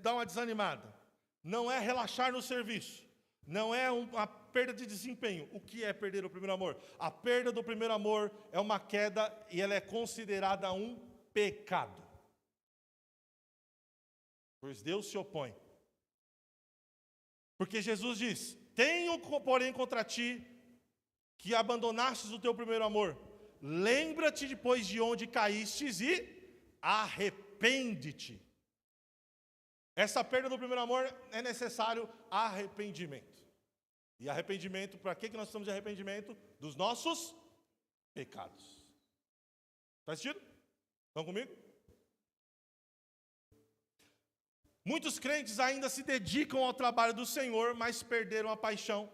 dar uma desanimada, não é relaxar no serviço, não é uma perda de desempenho. O que é perder o primeiro amor? A perda do primeiro amor é uma queda e ela é considerada um pecado. Pois Deus se opõe. Porque Jesus diz, tenho porém contra ti que abandonastes o teu primeiro amor. Lembra-te depois de onde caístes e arrepende-te. Essa perda do primeiro amor é necessário arrependimento. E arrependimento, para que nós precisamos de arrependimento? Dos nossos pecados. Faz sentido? Estão comigo? Muitos crentes ainda se dedicam ao trabalho do Senhor, mas perderam a paixão.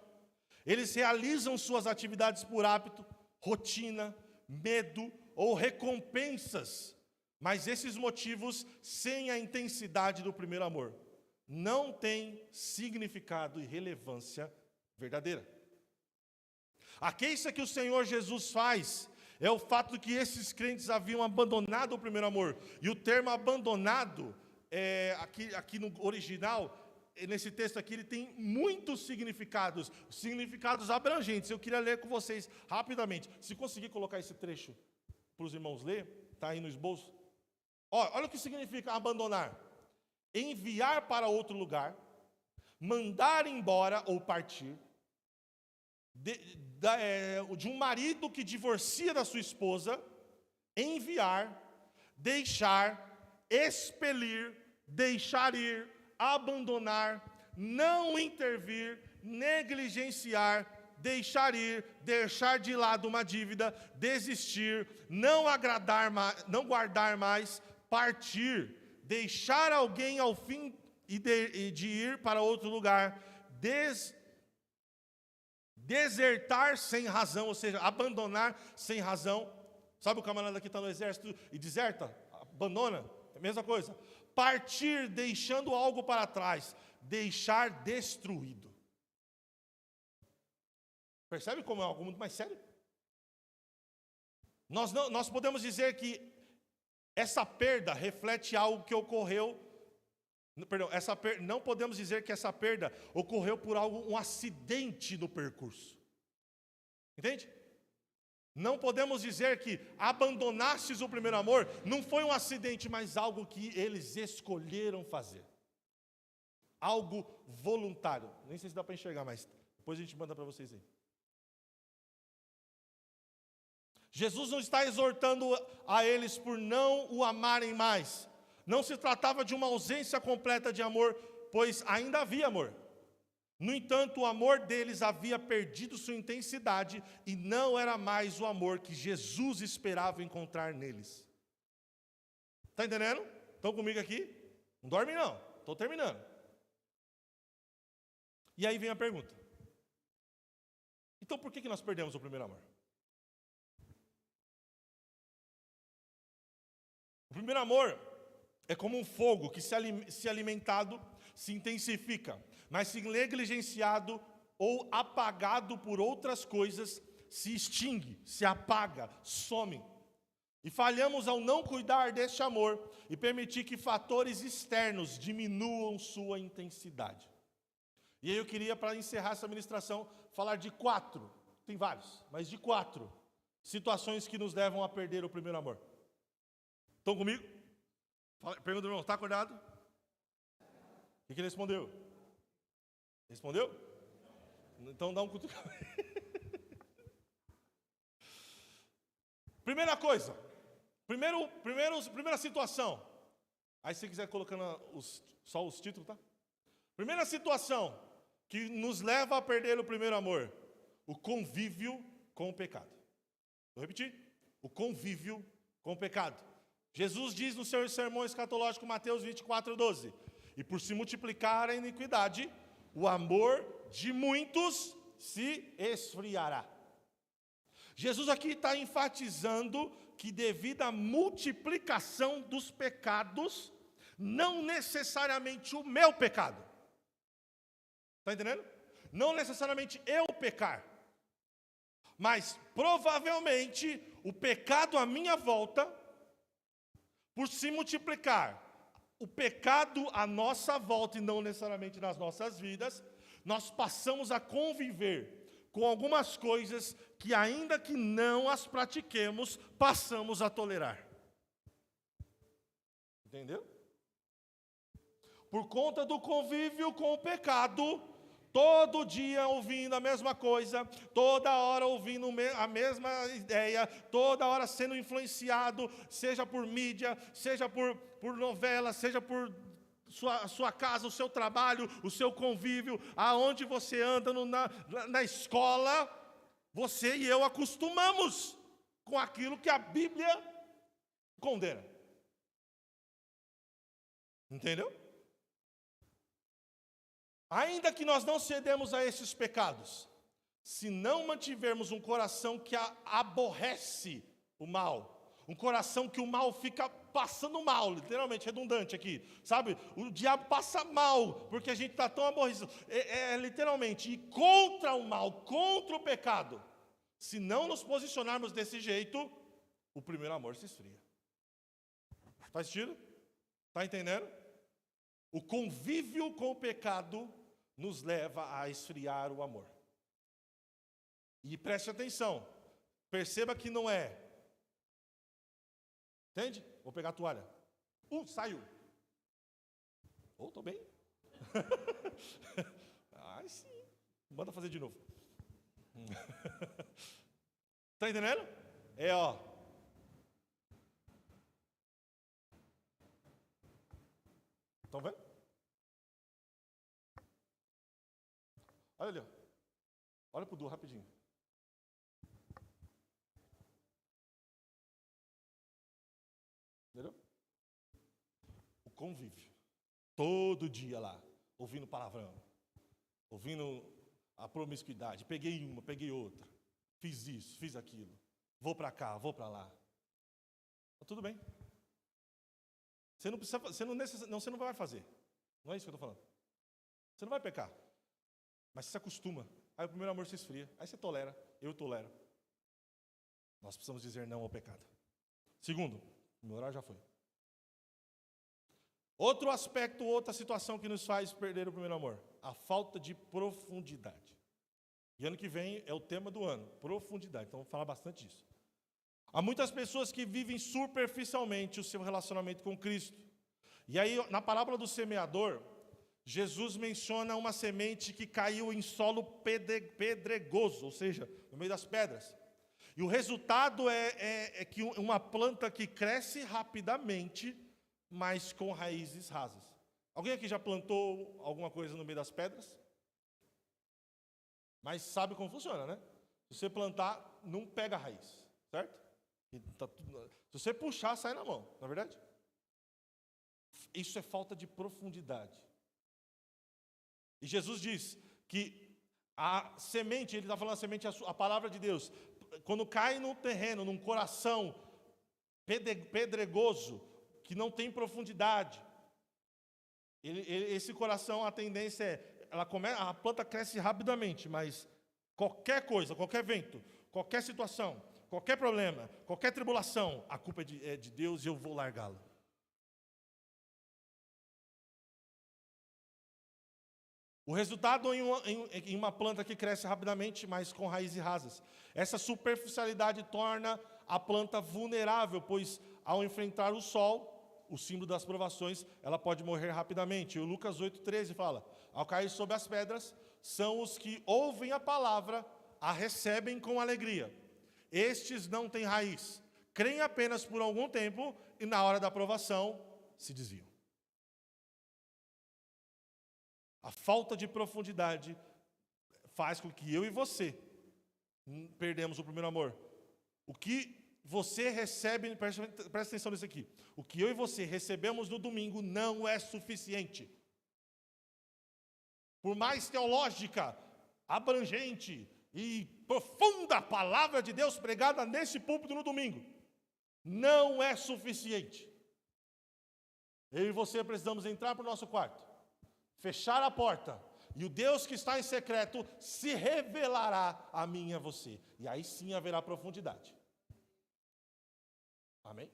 Eles realizam suas atividades por hábito, rotina, medo ou recompensas, mas esses motivos, sem a intensidade do primeiro amor, não têm significado e relevância verdadeira. A queixa que o Senhor Jesus faz é o fato de que esses crentes haviam abandonado o primeiro amor. E o termo abandonado, aqui no original, nesse texto aqui, ele tem muitos significados abrangentes. Eu queria ler com vocês rapidamente. Se conseguir colocar esse trecho para os irmãos ler, está aí no esboço. Olha o que significa abandonar: enviar para outro lugar, mandar embora ou partir, de um marido que divorcia da sua esposa, enviar, deixar, expelir, deixar ir, abandonar, não intervir, negligenciar, deixar ir, deixar de lado uma dívida, desistir, não agradar mais, não guardar mais, partir, deixar alguém ao fim e de ir para outro lugar, desertar sem razão, ou seja, abandonar sem razão. Sabe o camarada que está no exército e deserta? Abandona, é a mesma coisa. Partir deixando algo para trás, deixar destruído. Percebe como é algo muito mais sério? Nós podemos dizer que essa perda reflete algo que ocorreu. Perdão, não podemos dizer que essa perda ocorreu por um acidente no percurso. Entende? Não podemos dizer que abandonastes o primeiro amor, não foi um acidente, mas algo que eles escolheram fazer. Algo voluntário. Nem sei se dá para enxergar, mas depois a gente manda para vocês aí. Jesus não está exortando a eles por não o amarem mais. Não se tratava de uma ausência completa de amor, pois ainda havia amor. No entanto, o amor deles havia perdido sua intensidade e não era mais o amor que Jesus esperava encontrar neles. Está entendendo? Estão comigo aqui? Não dorme não, estou terminando. E aí vem a pergunta. Então por que nós perdemos o primeiro amor? O primeiro amor é como um fogo que se alimentado se intensifica, mas se negligenciado ou apagado por outras coisas, se extingue, se apaga, some. E falhamos ao não cuidar deste amor e permitir que fatores externos diminuam sua intensidade. E aí eu queria, para encerrar essa ministração, falar de 4, tem vários, mas de 4 situações que nos levam a perder o primeiro amor. Estão comigo? Pergunta, irmão, está acordado? O que ele respondeu? Respondeu? Então dá um cutucão. Primeira coisa. Primeira situação. Aí se você quiser colocando só os títulos, tá? Primeira situação que nos leva a perder o primeiro amor. O convívio com o pecado. Vou repetir. O convívio com o pecado. Jesus diz no seu sermão escatológico, Mateus 24:12, e por se multiplicar a iniquidade, o amor de muitos se esfriará. Jesus aqui está enfatizando que devido à multiplicação dos pecados, não necessariamente o meu pecado. Está entendendo? Não necessariamente eu pecar, mas provavelmente o pecado à minha volta, por se multiplicar, o pecado à nossa volta e não necessariamente nas nossas vidas, nós passamos a conviver com algumas coisas que, ainda que não as pratiquemos, passamos a tolerar. Entendeu? Por conta do convívio com o pecado, todo dia ouvindo a mesma coisa, toda hora ouvindo a mesma ideia, toda hora sendo influenciado, seja por mídia, seja por novela, seja por sua casa, o seu trabalho, o seu convívio, aonde você anda, na escola, você e eu acostumamos com aquilo que a Bíblia condena. Entendeu? Ainda que nós não cedemos a esses pecados, se não mantivermos um coração que aborrece o mal, um coração que o mal fica passando mal, literalmente, redundante aqui, sabe? O diabo passa mal, porque a gente está tão aborrecido, literalmente, e contra o mal, contra o pecado. Se não nos posicionarmos desse jeito, o primeiro amor se esfria. Faz sentido? Está entendendo? O convívio com o pecado nos leva a esfriar o amor. E preste atenção, perceba que não é. Entende? Vou pegar a toalha. Saiu. Estou bem. Ai, sim. Manda fazer de novo. Está entendendo? Estão vendo? Olha ali, ó. Olha para o Du rapidinho. O convive. Todo dia lá, ouvindo palavrão, ouvindo a promiscuidade. Peguei uma, peguei outra. Fiz isso, fiz aquilo. Vou para cá, vou para lá. Tá tudo bem. Você não precisa, você não vai fazer. Não é isso que eu estou falando. Você não vai pecar. Mas você se acostuma. Aí o primeiro amor se esfria. Aí você tolera. Eu tolero. Nós precisamos dizer não ao pecado. Segundo, o meu horário já foi. Outro aspecto, outra situação que nos faz perder o primeiro amor. A falta de profundidade. E ano que vem é o tema do ano. Profundidade. Então vamos falar bastante disso. Há muitas pessoas que vivem superficialmente o seu relacionamento com Cristo. E aí, na parábola do semeador, Jesus menciona uma semente que caiu em solo pedregoso, ou seja, no meio das pedras. E o resultado é que uma planta que cresce rapidamente, mas com raízes rasas. Alguém aqui já plantou alguma coisa no meio das pedras? Mas sabe como funciona, né? Se você plantar, não pega a raiz, certo? Se você puxar, sai na mão, não é verdade? Isso é falta de profundidade. E Jesus diz que a semente, ele está falando a semente, a palavra de Deus, quando cai no terreno, num coração pedregoso, que não tem profundidade, esse coração, a tendência é, a planta cresce rapidamente, mas qualquer coisa, qualquer vento, qualquer situação, qualquer problema, qualquer tribulação, a culpa é de Deus e eu vou largá-lo. O resultado em uma planta que cresce rapidamente, mas com raízes rasas. Essa superficialidade torna a planta vulnerável, pois ao enfrentar o sol, o símbolo das provações, ela pode morrer rapidamente. E o Lucas 8,13 fala: ao cair sobre as pedras, são os que ouvem a palavra, a recebem com alegria. Estes não têm raiz, creem apenas por algum tempo e na hora da provação se desviam. A falta de profundidade faz com que eu e você perdemos o primeiro amor. O que você recebe, presta atenção nisso aqui. O que eu e você recebemos no domingo não é suficiente. Por mais teológica, abrangente e profunda a palavra de Deus pregada nesse púlpito no domingo, não é suficiente. Eu e você precisamos entrar para o nosso quarto, fechar a porta, e o Deus que está em secreto se revelará a mim e a você. E aí sim haverá profundidade. Amém?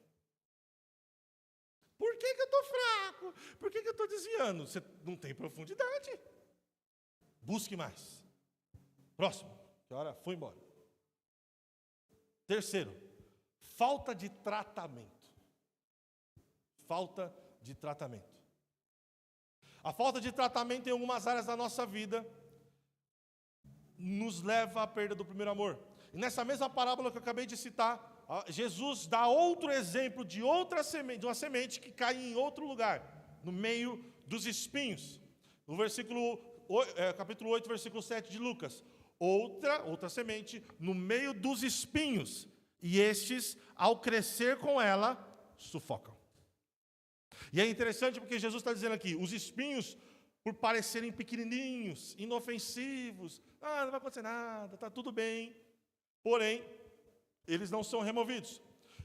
Por que eu estou fraco? Por que eu estou desviando? Você não tem profundidade. Busque mais. Próximo. Que hora foi embora. Terceiro, falta de tratamento. Falta de tratamento. A falta de tratamento em algumas áreas da nossa vida nos leva à perda do primeiro amor. E nessa mesma parábola que eu acabei de citar, Jesus dá outro exemplo de outra semente, de uma semente que cai em outro lugar, no meio dos espinhos. No capítulo 8, versículo 7 de Lucas. Outra semente no meio dos espinhos. E estes, ao crescer com ela, sufocam. E é interessante porque Jesus está dizendo aqui, os espinhos, por parecerem pequenininhos, inofensivos, não vai acontecer nada, está tudo bem. Porém, eles não são removidos.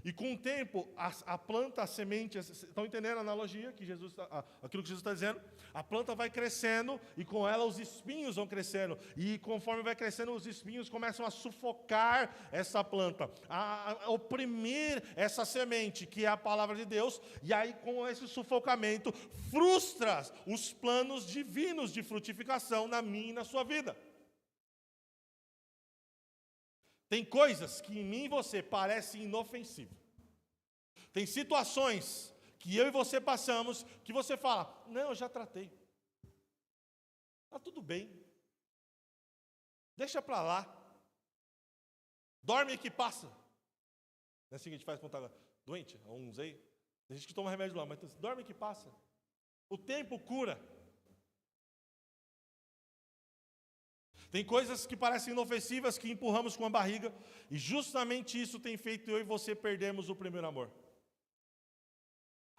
E com o tempo, a planta, a semente, estão entendendo a analogia, aquilo que Jesus está dizendo? A planta vai crescendo e com ela os espinhos vão crescendo. E conforme vai crescendo, os espinhos começam a sufocar essa planta, a oprimir essa semente, que é a palavra de Deus. E aí, com esse sufocamento, frustra os planos divinos de frutificação na minha e na sua vida. Tem coisas que em mim e você parecem inofensivas. Tem situações que eu e você passamos que você fala, não, eu já tratei. Está tudo bem. Deixa para lá. Dorme que passa. Não é assim que a gente faz quando está doente? Uns aí. Tem gente que toma remédio lá, mas dorme que passa. O tempo cura. Tem coisas que parecem inofensivas que empurramos com a barriga, e justamente isso tem feito eu e você perdermos o primeiro amor.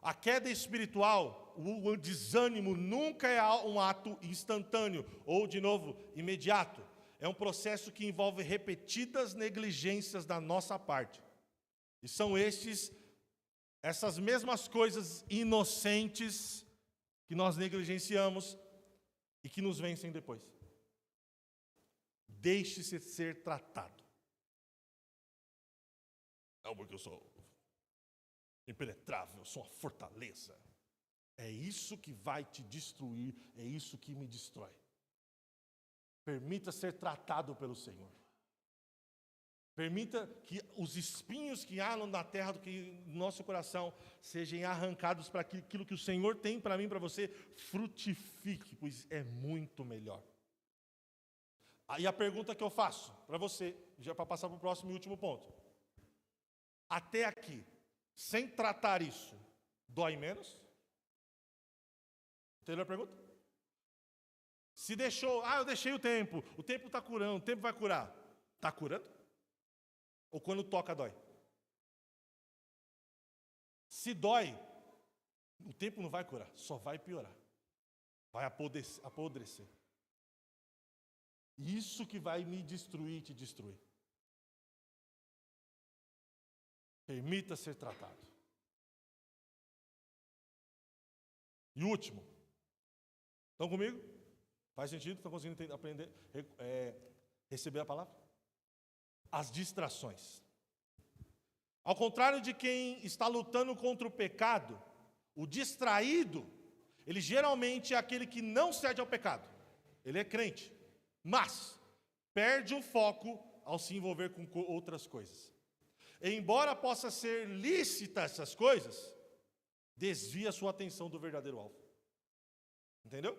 A queda espiritual, o desânimo nunca é um ato instantâneo ou, de novo, imediato. É um processo que envolve repetidas negligências da nossa parte. E são essas mesmas coisas inocentes que nós negligenciamos e que nos vencem depois. Deixe-se ser tratado. Não, porque eu sou impenetrável, eu sou uma fortaleza. É isso que vai te destruir, é isso que me destrói. Permita ser tratado pelo Senhor. Permita que os espinhos que há na terra do que no nosso coração sejam arrancados para que aquilo que o Senhor tem para mim e para você frutifique, pois é muito melhor. Aí a pergunta que eu faço para você, já para passar para o próximo e último ponto. Até aqui, sem tratar isso, dói menos? Entendeu a pergunta? Se deixou, eu deixei o tempo está curando, o tempo vai curar. Está curando? Ou quando toca, dói? Se dói, o tempo não vai curar, só vai piorar. Vai apodrecer. Isso que vai me destruir e te destruir. Permita ser tratado. E último. Estão comigo? Faz sentido? Estão conseguindo aprender, receber a palavra? As distrações. Ao contrário de quem está lutando contra o pecado, o distraído, ele geralmente é aquele que não cede ao pecado. Ele é crente, mas perde o foco ao se envolver com outras coisas. E embora possa ser lícita essas coisas, desvia a sua atenção do verdadeiro alvo. Entendeu?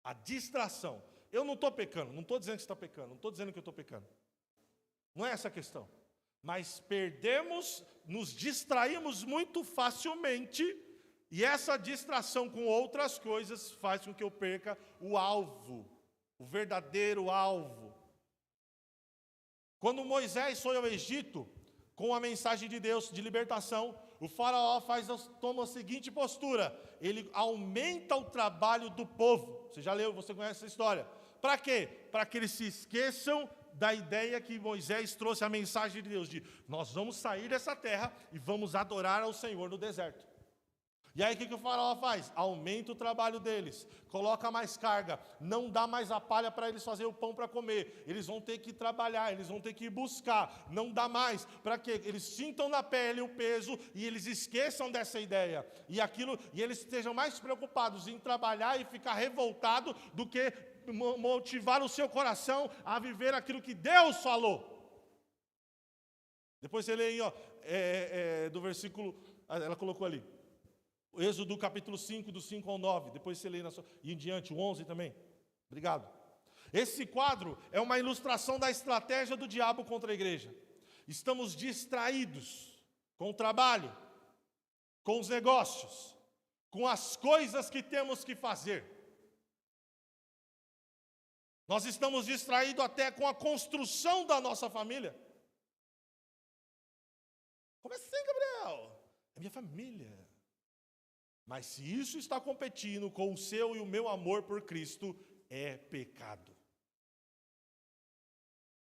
A distração. Eu não estou pecando, não estou dizendo que você está pecando, não estou dizendo que eu estou pecando. Não é essa a questão. Mas nos distraímos muito facilmente, e essa distração com outras coisas faz com que eu perca o alvo, o verdadeiro alvo. Quando Moisés foi ao Egito, com a mensagem de Deus de libertação, o faraó toma a seguinte postura: ele aumenta o trabalho do povo. Você já leu, você conhece essa história. Para quê? Para que eles se esqueçam da ideia que Moisés trouxe, a mensagem de Deus, de nós vamos sair dessa terra e vamos adorar ao Senhor no deserto. E aí o que o faraó faz? Aumenta o trabalho deles, coloca mais carga, não dá mais a palha para eles fazerem o pão para comer. Eles vão ter que trabalhar, eles vão ter que buscar, não dá mais. Para quê? Eles sintam na pele o peso e eles esqueçam dessa ideia. E eles estejam mais preocupados em trabalhar e ficar revoltado do que motivar o seu coração a viver aquilo que Deus falou. Depois você lê aí, do versículo, ela colocou ali. Êxodo capítulo 5, do 5 ao 9. Depois você lê e em diante, o 11 também. Obrigado. Esse quadro é uma ilustração da estratégia do diabo contra a igreja. Estamos distraídos com o trabalho, com os negócios, com as coisas que temos que fazer. Nós estamos distraídos até com a construção da nossa família. Como assim, Gabriel? É minha família. Mas se isso está competindo com o seu e o meu amor por Cristo, é pecado.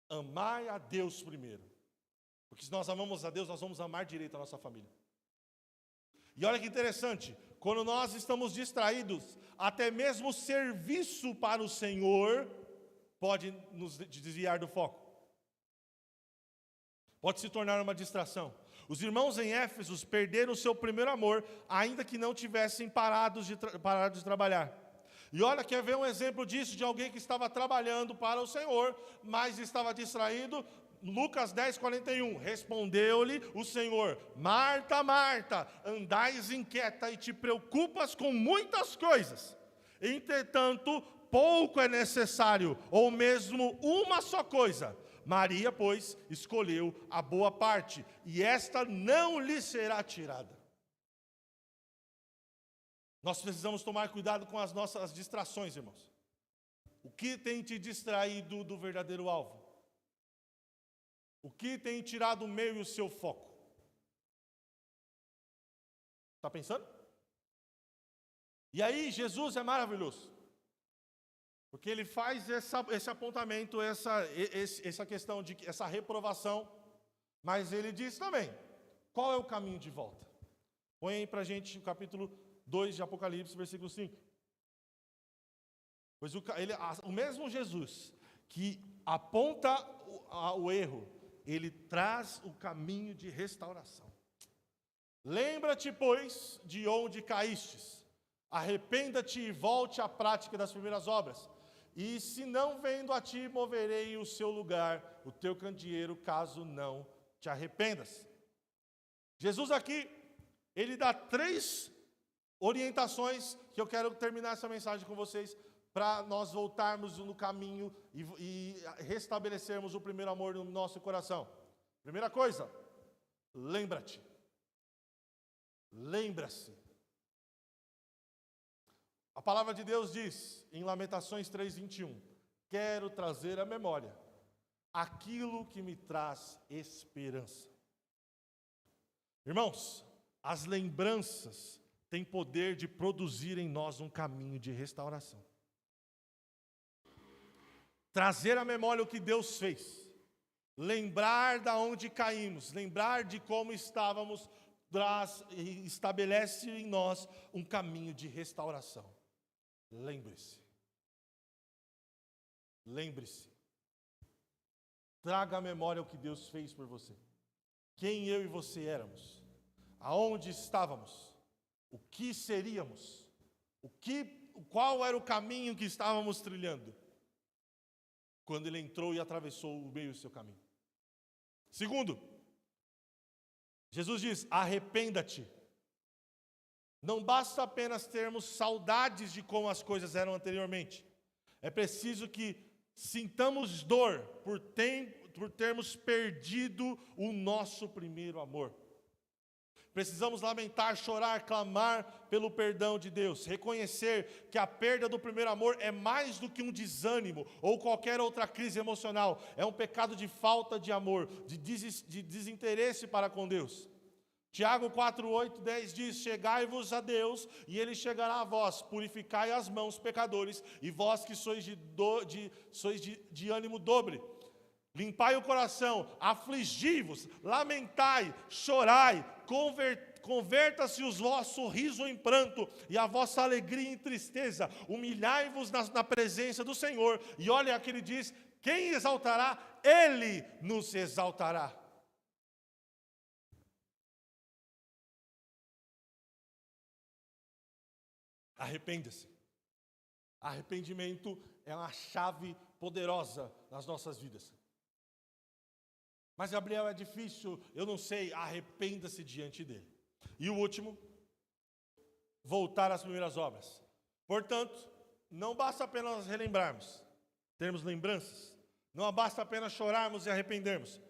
Amai a Deus primeiro. Porque se nós amamos a Deus, nós vamos amar direito a nossa família. E olha que interessante, quando nós estamos distraídos, até mesmo o serviço para o Senhor pode nos desviar do foco. Pode se tornar uma distração. Os irmãos em Éfeso perderam o seu primeiro amor, ainda que não tivessem parado de trabalhar. E olha, quer ver um exemplo disso, de alguém que estava trabalhando para o Senhor, mas estava distraído? Lucas 10, 41. Respondeu-lhe o Senhor: Marta, Marta, andais inquieta e te preocupas com muitas coisas. Entretanto, pouco é necessário, ou mesmo uma só coisa. Maria, pois, escolheu a boa parte, e esta não lhe será tirada. Nós precisamos tomar cuidado com as nossas distrações, irmãos. O que tem te distraído do verdadeiro alvo? O que tem tirado o meu e o seu foco? Está pensando? E aí Jesus é maravilhoso, porque ele faz esse apontamento, essa questão de essa reprovação, mas ele diz também, qual é o caminho de volta? Põe aí pra gente o capítulo 2 de Apocalipse, versículo 5. Pois o mesmo Jesus que aponta o erro, ele traz o caminho de restauração. Lembra-te, pois, de onde caístes. Arrependa-te e volte à prática das primeiras obras. E se não vendo a ti, moverei o seu lugar, o teu candeeiro, caso não te arrependas. Jesus aqui, ele dá 3 orientações que eu quero terminar essa mensagem com vocês, para nós voltarmos no caminho e restabelecermos o primeiro amor no nosso coração. Primeira coisa, lembra-te. Lembra-se. A palavra de Deus diz, em Lamentações 3:21, quero trazer à memória aquilo que me traz esperança. Irmãos, as lembranças têm poder de produzir em nós um caminho de restauração. Trazer à memória o que Deus fez. Lembrar de onde caímos, lembrar de como estávamos, estabelece em nós um caminho de restauração. Lembre-se. Lembre-se. Traga à memória o que Deus fez por você. Quem eu e você éramos. Aonde estávamos. O que seríamos. Qual era o caminho que estávamos trilhando. Quando ele entrou e atravessou o meio do seu caminho. Segundo, Jesus diz, arrependa-te. Não basta apenas termos saudades de como as coisas eram anteriormente. É preciso que sintamos dor por termos perdido o nosso primeiro amor. Precisamos lamentar, chorar, clamar pelo perdão de Deus. Reconhecer que a perda do primeiro amor é mais do que um desânimo ou qualquer outra crise emocional. É um pecado de falta de amor, de desinteresse para com Deus. Tiago 4:8-10 diz, chegai-vos a Deus e Ele chegará a vós. Purificai as mãos, pecadores, e vós que sois de ânimo dobre. Limpai o coração, afligi-vos, lamentai, chorai, converta-se o vosso sorriso em pranto e a vossa alegria em tristeza. Humilhai-vos na presença do Senhor. E olha o que ele diz, quem exaltará? Ele nos exaltará. Arrependa-se. Arrependimento é uma chave poderosa nas nossas vidas. Mas Gabriel, é difícil, eu não sei, arrependa-se diante dele. E o último, voltar às primeiras obras. Portanto, não basta apenas relembrarmos, termos lembranças. Não basta apenas chorarmos e arrependermos.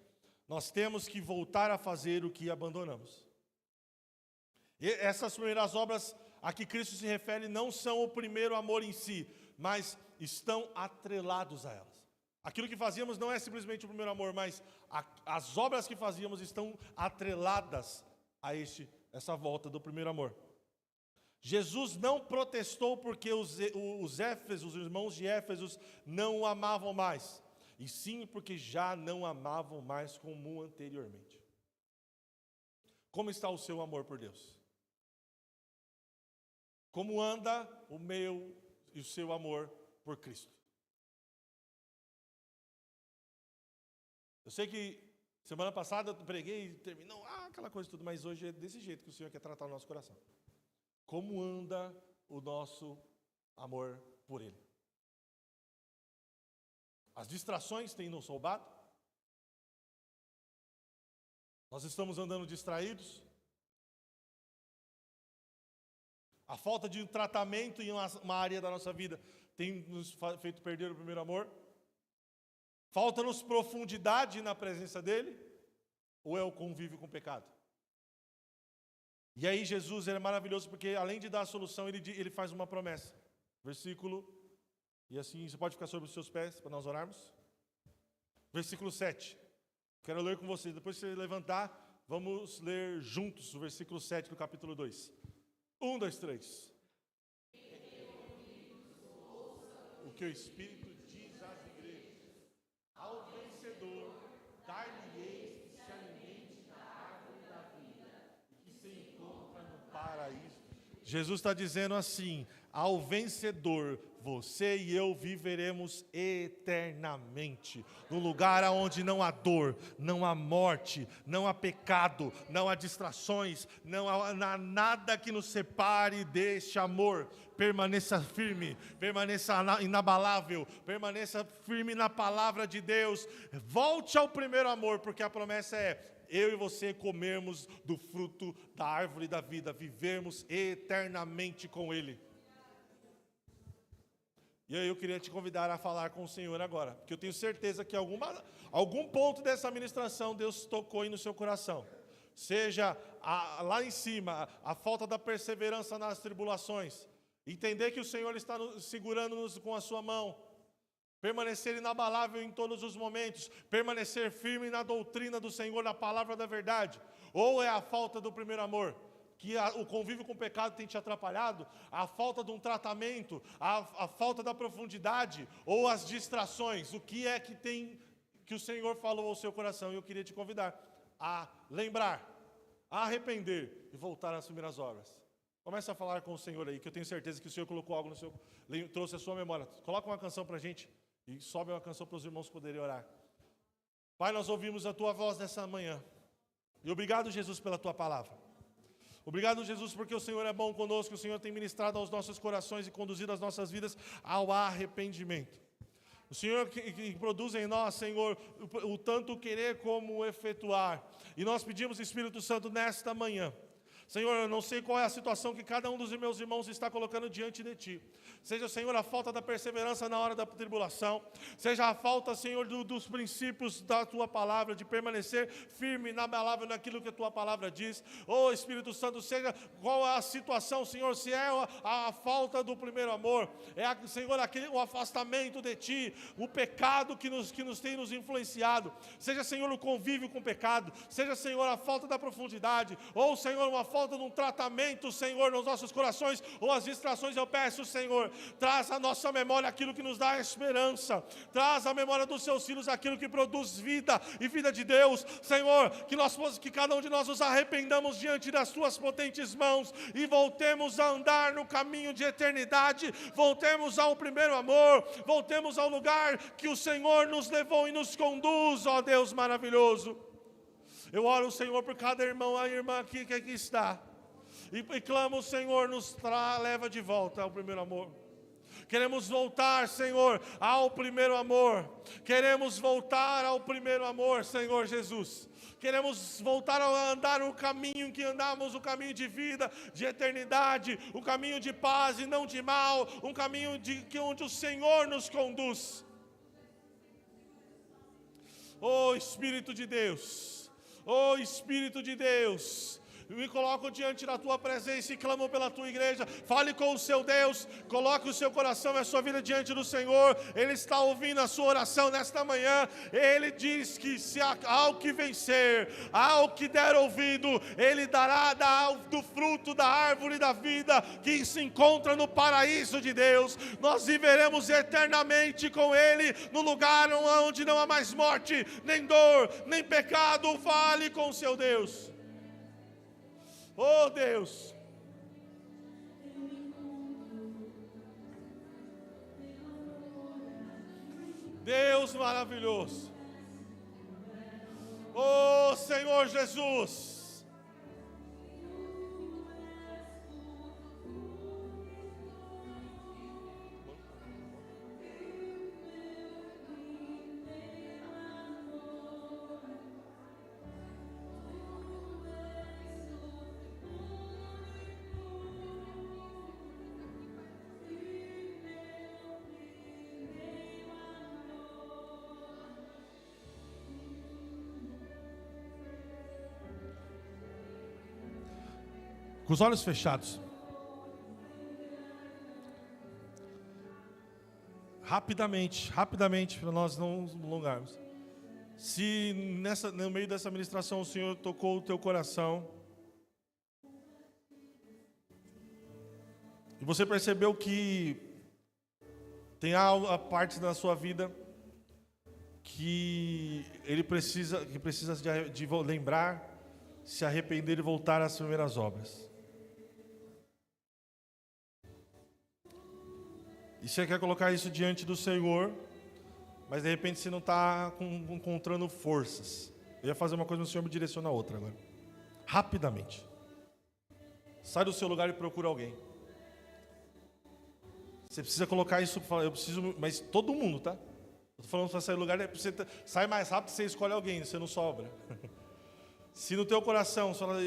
Nós temos que voltar a fazer o que abandonamos. E essas primeiras obras a que Cristo se refere não são o primeiro amor em si, mas estão atrelados a elas. Aquilo que fazíamos não é simplesmente o primeiro amor, mas as obras que fazíamos estão atreladas a essa volta do primeiro amor. Jesus não protestou porque os irmãos de Éfeso, não o amavam mais, e sim porque já não amavam mais como anteriormente. Como está o seu amor por Deus? Como anda o meu e o seu amor por Cristo? Eu sei que semana passada eu preguei e terminou, aquela coisa e tudo, mas hoje é desse jeito que o Senhor quer tratar o nosso coração. Como anda o nosso amor por Ele? As distrações têm nos roubado? Nós estamos andando distraídos? A falta de tratamento em uma área da nossa vida tem nos feito perder o primeiro amor? Falta-nos profundidade na presença dEle? Ou é o convívio com o pecado? E aí Jesus é maravilhoso porque além de dar a solução, ele faz uma promessa. Versículo, e assim você pode ficar sobre os seus pés para nós orarmos. Versículo 7. Quero ler com vocês, depois que você levantar, vamos ler juntos o versículo 7 do capítulo 2. 1, 2, 3. Porque o Espírito diz às igrejas: ao vencedor, dar-lhe-eis que se alimente da árvore da vida, que se encontra no paraíso. Jesus está dizendo assim: ao vencedor, você e eu viveremos eternamente, no lugar onde não há dor, não há morte, não há pecado, não há distrações, não há nada que nos separe deste amor. Permaneça firme, permaneça inabalável, permaneça firme na palavra de Deus. Volte ao primeiro amor, porque a promessa é: eu e você comermos do fruto da árvore da vida, vivermos eternamente com Ele. E aí eu queria te convidar a falar com o Senhor agora, porque eu tenho certeza que algum ponto dessa ministração Deus tocou aí no seu coração. Seja lá em cima, a falta da perseverança nas tribulações, entender que o Senhor está segurando-nos com a sua mão, permanecer inabalável em todos os momentos, permanecer firme na doutrina do Senhor, na palavra da verdade, ou é a falta do primeiro amor, que o convívio com o pecado tem te atrapalhado, a falta de um tratamento, a falta da profundidade, ou as distrações, o que é que o Senhor falou ao seu coração? E eu queria te convidar a lembrar, a arrepender e voltar a assumir as obras. Comece a falar com o Senhor aí, que eu tenho certeza que o Senhor colocou algo trouxe a sua memória. Coloca uma canção para a gente, e sobe uma canção para os irmãos poderem orar. Pai, nós ouvimos a Tua voz nessa manhã, e obrigado, Jesus, pela Tua palavra. Obrigado, Jesus, porque o Senhor é bom conosco, o Senhor tem ministrado aos nossos corações e conduzido as nossas vidas ao arrependimento. O Senhor que produz em nós, Senhor, o tanto querer como o efetuar. E nós pedimos, Espírito Santo, nesta manhã, Senhor, eu não sei qual é a situação que cada um dos meus irmãos está colocando diante de Ti. Seja, Senhor, a falta da perseverança na hora da tribulação. Seja a falta, Senhor, dos princípios da Tua palavra, de permanecer firme, inabalável naquilo que a Tua palavra diz. Oh, Espírito Santo, seja qual é a situação, Senhor, se é a falta do primeiro amor, Senhor, o afastamento de Ti, o pecado que nos tem nos influenciado. Seja, Senhor, o convívio com o pecado. Seja, Senhor, a falta da profundidade. Ou, Senhor, uma falta de um tratamento, Senhor, nos nossos corações, ou as distrações. Eu peço, Senhor, traz à nossa memória aquilo que nos dá esperança, traz à memória dos Seus filhos aquilo que produz vida e vida de Deus, Senhor, que cada um de nós nos arrependamos diante das Tuas potentes mãos e voltemos a andar no caminho de eternidade, voltemos ao primeiro amor, voltemos ao lugar que o Senhor nos levou e nos conduz, ó Deus maravilhoso. Eu oro, Senhor, por cada irmão e irmã aqui que aqui está. E clamo, Senhor, leva de volta ao primeiro amor. Queremos voltar, Senhor, ao primeiro amor. Queremos voltar ao primeiro amor, Senhor Jesus. Queremos voltar a andar o caminho que andamos, o caminho de vida, de eternidade, o caminho de paz e não de mal, um caminho onde o Senhor nos conduz. Oh Espírito de Deus, oh Espírito de Deus, me coloco diante da Tua presença e clamo pela Tua igreja. Fale com o seu Deus, coloque o seu coração e a sua vida diante do Senhor. Ele está ouvindo a sua oração nesta manhã. Ele diz que se ao que vencer, ao que der ouvido, Ele dará do fruto da árvore da vida que se encontra no paraíso de Deus. Nós viveremos eternamente com Ele, no lugar onde não há mais morte, nem dor, nem pecado. Fale com o seu Deus. Oh Deus, Deus maravilhoso, oh Senhor Jesus, com os olhos fechados, rapidamente, para nós não nos alongarmos. Se no meio dessa ministração o Senhor tocou o teu coração, e você percebeu que Tem a parte da sua vida que ele precisa de lembrar, se arrepender e voltar às primeiras obras. E você quer colocar isso diante do Senhor, mas de repente você não está encontrando forças. Eu ia fazer uma coisa, mas o Senhor me direciona a outra agora. Rapidamente. Sai do seu lugar e procura alguém. Você precisa colocar isso, eu preciso, mas todo mundo, tá? Eu tô falando para sair do lugar, você sai mais rápido, você escolhe alguém, você não sobra. Se no teu coração, você fala,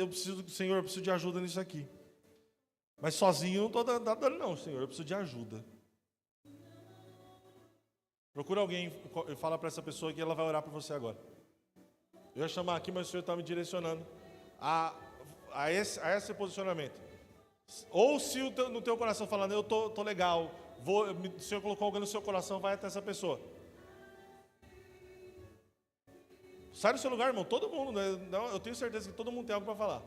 Senhor, eu preciso de ajuda nisso aqui. Mas sozinho eu não estou dando não, Senhor, eu preciso de ajuda. Procura alguém e fala para essa pessoa que ela vai orar por você agora. Eu ia chamar aqui, mas o Senhor está me direcionando a esse posicionamento. Ou se no teu coração falando, eu tô legal, o Senhor colocou alguém no seu coração, vai até essa pessoa. Sai do seu lugar, irmão, todo mundo, né? Não, eu tenho certeza que todo mundo tem algo para falar.